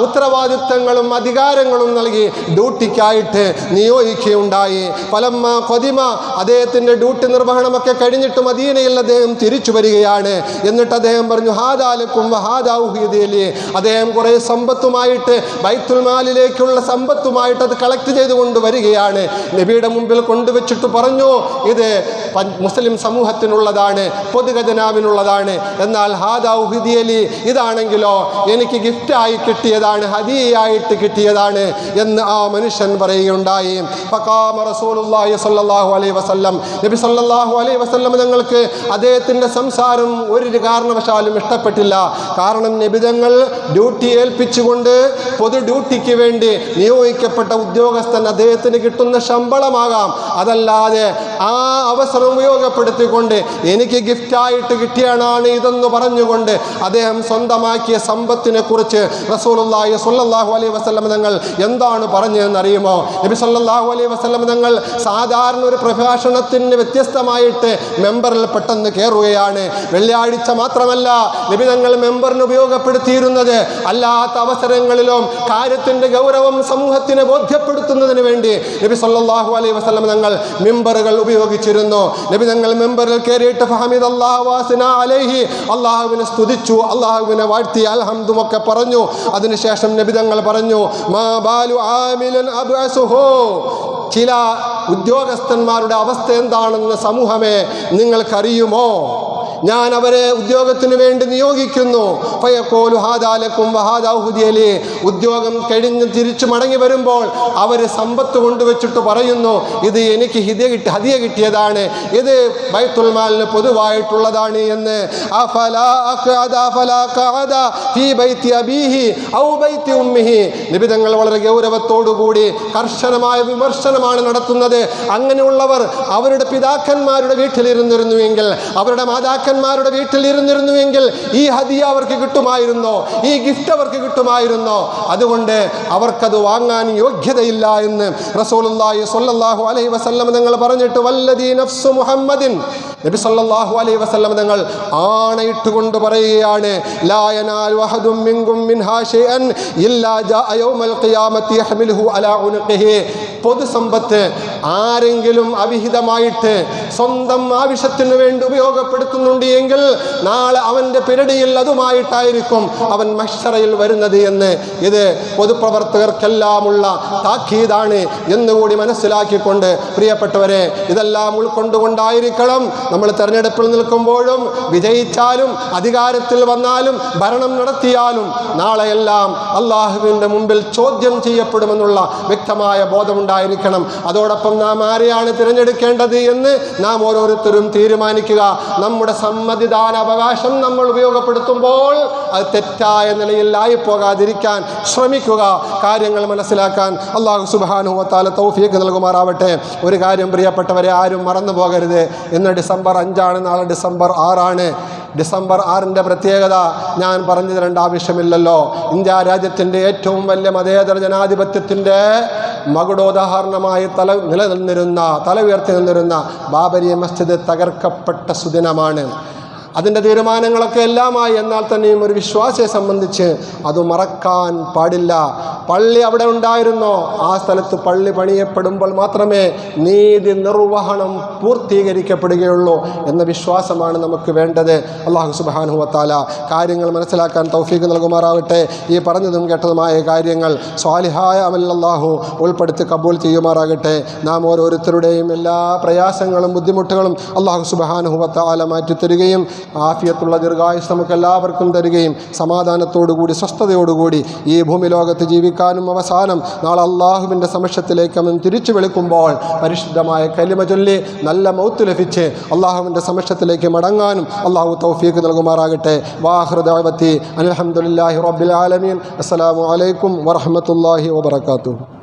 ഉത്തരവാദിത്തങ്ങളും അധികാരങ്ങളും നൽകി ഡ്യൂട്ടിക്കായിട്ട് നിയോഗിക്കുകയുണ്ടായി. ഫലമ്മ ഖദിമ, അദ്ദേഹത്തിന്റെ ഡ്യൂട്ടി നിർവഹണമൊക്കെ കഴിഞ്ഞിട്ട് മദീനയിൽ അദ്ദേഹം തിരിച്ചു വരികയാണ്. എന്നിട്ട് അദ്ദേഹം പറഞ്ഞു, ഹാദാലക്കും വഹാദാഹുദി. അദ്ദേഹം കുറേ സമ്പത്തുമായിട്ട് ബൈത്തുൽ മാലിലേക്കുള്ള സമ്പത്തുമായിട്ട് അത് കളക്ട് ചെയ്തുകൊണ്ട് വരികയാണ്. നബിയുടെ മുമ്പിൽ കൊണ്ടുവച്ചിട്ട് പറഞ്ഞു, ഇത് മുസ്ലിം സമൂഹത്തിനുള്ളതാണ്, പൊതുഖജനാവിനുള്ളതാണ്. എന്നാൽ ഹാദാഹുദിയലി, ഇതാണെങ്കിലോ എനിക്ക് ഗിഫ്റ്റായി കിട്ടിയതാണ്, ഹദിയയായിട്ട് കിട്ടിയതാണ് എന്ന് ആ മനുഷ്യൻ പറയുകയുണ്ടായി. ഫഖാമ റസൂലുള്ളാഹി സ്വല്ലല്ലാഹു അലൈഹി വസല്ലം, നബി സ്വല്ലല്ലാഹു അലൈഹി വസല്ലം തങ്ങൾക്ക് അദ്ദേഹത്തിൻ്റെ സംസാരം ഒരു കാരണവശാലും ഇഷ്ടപ്പെട്ടില്ല. കാരണം നബി തങ്ങൾ ഡ്യൂട്ടി ഏൽപ്പിച്ചുകൊണ്ട് പൊതു ഡ്യൂട്ടിക്ക് വേണ്ടി നിയോഗിക്കപ്പെട്ട ഉദ്യോഗസ്ഥൻ അദ്ദേഹത്തിന് കിട്ടുന്ന ശമ്പളമാകാം, അതല്ലാതെ ആ അവസരം ഉപയോഗപ്പെടുത്തിക്കൊണ്ട് എനിക്ക് ഗിഫ്റ്റായിട്ട് കിട്ടിയാണ് ഇതെന്ന് പറഞ്ഞുകൊണ്ട് അദ്ദേഹം സ്വന്തമാക്കിയ സമ്പത്തിനെ കുറിച്ച് റസൂലുള്ളാഹി സ്വല്ലല്ലാഹു അലൈഹി വസല്ലം തങ്ങൾ എന്താണ് പറഞ്ഞതെന്നറിയുമോ? നബി സ്വല്ലല്ലാഹു അലൈഹി വസല്ലം തങ്ങൾ സാധാരണ ഒരു പ്രഭാഷണത്തിന് വ്യത്യസ്തമായിട്ട് മെമ്പറിൽ പെട്ടെന്ന് കയറുകയാണ്. വെള്ളിയാഴ്ച മാത്രമല്ല നബി തങ്ങൾ മെമ്പറിന് ഉപയോഗപ്പെടുത്തിയിരുന്നത് അല്ലാത്ത അവസരങ്ങളിലും കാര്യത്തിൻ്റെ ഗൗരവം സമൂഹത്തിനെ ബോധ്യപ്പെടുത്തുന്നതിന് വേണ്ടി നബി സ്വല്ലല്ലാഹു അലൈഹി വസല്ലം തങ്ങൾ മെമ്പറുകൾ ഉപയോഗിച്ചിരുന്നു. നബി തങ്ങൾ മെമ്പറിൽ കയറിയിട്ട് ഫഹമിദല്ലാഹു വഅസ്നാ അലൈഹി, അല്ലാഹുവിനെ സ്തുതിച്ചു, അല്ലാഹുവിനെ വാഴ്ത്തി, അൽഹംദുമൊക്കെ പറഞ്ഞു. അതിനുശേഷം നബി തങ്ങൾ പറഞ്ഞു, മാ ബാലു ആമിലൻ അബ്അസുഹു, ചില ഉദ്യോഗസ്ഥന്മാരുടെ അവസ്ഥ എന്താണെന്ന് സമൂഹമേ നിങ്ങൾക്കറിയുമോ? ഞാൻ അവരെ ഉദ്യോഗത്തിന് വേണ്ടി നിയോഗിക്കുന്നു. ഫയഖൂലു ഹാദാ ലക്കും വഹാദാ ഹുദിയലി, ഉദ്യോഗം കഴിഞ്ഞ് തിരിച്ചു മടങ്ങി വരുമ്പോൾ അവർ സമ്പത്ത് കൊണ്ടുവച്ചിട്ട് പറയുന്നു, ഇത് എനിക്ക് ഹദിയ കിട്ടിയതാണ്, ഇത് ബൈത്തുൽ മാലിന് പൊതുവായിട്ടുള്ളതാണ് എന്ന്. അഫലാ ഖഅദ ഫീ ബൈത്തി അബീഹി ഔ ബൈത്തി ഉമ്മിഹി, നബി തങ്ങൾ വളരെ ഗൗരവത്തോടുകൂടി കർശനമായ വിമർശനമാണ് നടത്തുന്നത്. അങ്ങനെയുള്ളവർ അവരുടെ പിതാക്കന്മാരുടെ വീട്ടിലിരുന്നിരുന്നുവെങ്കിൽ, അവരുടെ മാതാക്കന്മാരുടെ വീട്ടിലിരുന്നിരുന്നുവെങ്കിൽ ഈ ഹദിയ അവർക്ക് കിട്ടുമായിരുന്നോ? ഈ ഗിഫ്റ്റ് അവർക്ക് കിട്ടുമായിരുന്നോ? അതുകൊണ്ട് അവർക്കത് വാങ്ങാൻ യോഗ്യതയില്ല എന്ന് റസൂലുള്ളാഹി സ്വല്ലല്ലാഹു അലൈഹി വസല്ലം തങ്ങൾ പറഞ്ഞിട്ട്, വല്ലദീ നഫ്സു മുഹമ്മദിൻ, നബി സല്ലല്ലാഹു അലൈഹി വസല്ലം തങ്ങൾ ആണയിട്ടുകൊണ്ട് പറയുകയാണ്, ലാ യനാലു അഹദും മിൻകും മിൻഹാ ശൈഅൻ ഇല്ലാ ജാഅ യൗമൽ ഖിയാമത്തി യഹ്മിലുഹു അലാ ഉനുഖിഹി. പൊതുസമ്പത്ത് ആരെങ്കിലും അവിഹിതമായിട്ട് സ്വന്തം ആവശ്യത്തിന് വേണ്ടി ഉപയോഗപ്പെടുത്തുന്നുണ്ട് എങ്കിൽ നാളെ അവൻ്റെ പിരടിയിൽ അതുമായിട്ടായിരിക്കും അവൻ മഹ്ശറയിൽ വരുന്നത് എന്ന് ഇത് പൊതുപ്രവർത്തകർക്കെല്ലാമുള്ള താക്കീതാണ് എന്നുകൂടി മനസ്സിലാക്കിക്കൊണ്ട് പ്രിയപ്പെട്ടവരെ, ഇതെല്ലാം ഉൾക്കൊണ്ടുകൊണ്ടായിരിക്കണം നമ്മൾ തെരഞ്ഞെടുപ്പിൽ നിൽക്കുമ്പോഴും വിജയിച്ചാലും അധികാരത്തിൽ വന്നാലും ഭരണം നടത്തിയാലും നാളെയെല്ലാം അള്ളാഹുവിൻ്റെ മുമ്പിൽ ചോദ്യം ചെയ്യപ്പെടുമെന്നുള്ള വ്യക്തമായ ബോധമുണ്ടായിരിക്കണം. അതോടൊപ്പം നാം ആരെയാണ് തിരഞ്ഞെടുക്കേണ്ടത് എന്ന് നാം ഓരോരുത്തരും തീരുമാനിക്കുക. നമ്മുടെ സമ്മതിദാനാവകാശം നമ്മൾ ഉപയോഗപ്പെടുത്തുമ്പോൾ അത് തെറ്റായ നിലയിലായി പോകാതിരിക്കാൻ ശ്രമിക്കുക. കാര്യങ്ങൾ മനസ്സിലാക്കാൻ അല്ലാഹു സുബ്ഹാനഹു വ തആല തൗഫീഖ് നൽകുമാറാവട്ടെ. ഒരു കാര്യം പ്രിയപ്പെട്ടവരെ, ആരും മറന്നു പോകരുത്. ഇന്ന് ഡിസംബർ 5 നാളെ ഡിസംബർ 6. ഡിസംബർ 6 പ്രത്യേകത ഞാൻ പറഞ്ഞു തരേണ്ട ആവശ്യമില്ലല്ലോ. ഇന്ത്യ രാജ്യത്തിൻ്റെ ഏറ്റവും വലിയ മതേതര ജനാധിപത്യത്തിൻ്റെ മകുടോദാഹരണമായി തല ഉയർത്തി നിന്നിരുന്ന ബാബരി മസ്ജിദ് തകർക്കപ്പെട്ട സുദിനമാണ്. അതിൻ്റെ തീരുമാനങ്ങളൊക്കെ എല്ലാമായി. എന്നാൽ തന്നെയും ഒരു വിശ്വാസിയെ സംബന്ധിച്ച് അത് മറക്കാൻ പാടില്ല. പള്ളി അവിടെ ഉണ്ടായിരുന്നോ, ആ സ്ഥലത്ത് പള്ളി പണിയപ്പെടുമ്പോൾ മാത്രമേ നീതി നിർവഹണം പൂർത്തീകരിക്കപ്പെടുകയുള്ളൂ എന്ന വിശ്വാസമാണ് നമുക്ക് വേണ്ടത്. അല്ലാഹു സുബ്ഹാനഹു വ തആല കാര്യങ്ങൾ മനസ്സിലാക്കാൻ തൗഫീഖ് നൽകുമാറാവട്ടെ. ഈ പറഞ്ഞതും കേട്ടതുമായ കാര്യങ്ങൾ സ്വാലിഹായ അമൽ അല്ലാഹു ഉൾപ്പെടുത്തി കബൂൽ ചെയ്യുമാറാകട്ടെ. നാം ഓരോരുത്തരുടെയും എല്ലാ പ്രയാസങ്ങളും ബുദ്ധിമുട്ടുകളും അല്ലാഹു സുബ്ഹാനഹു വ തആല മാറ്റിത്തരികയും ആഫിയത്തുള്ള ദീർഘായുസ് നമുക്ക് എല്ലാവർക്കും തരികയും സമാധാനത്തോടുകൂടി സ്വസ്ഥതയോടുകൂടി ഈ ഭൂമി ലോകത്ത് ജീവിക്കാനും അവസാനം നാളെ അള്ളാഹുവിൻ്റെ സമക്ഷത്തിലേക്ക് അവൻ തിരിച്ചു വിളിക്കുമ്പോൾ പരിശുദ്ധമായ കലിമ ചൊല്ലി നല്ല മൗത്ത് ലഭിച്ച് അള്ളാഹുവിൻ്റെ സമക്ഷത്തിലേക്ക് മടങ്ങാനും അള്ളാഹു തൗഫീഖ് നൽകുമാറാകട്ടെ. വാഖിറു ദഅവതി അൽഹംദുലില്ലാഹി റബ്ബിൽ ആലമീൻ. അസ്സലാമു അലൈക്കും വറഹ്മത്തുള്ളാഹി വബറകാതുഹു.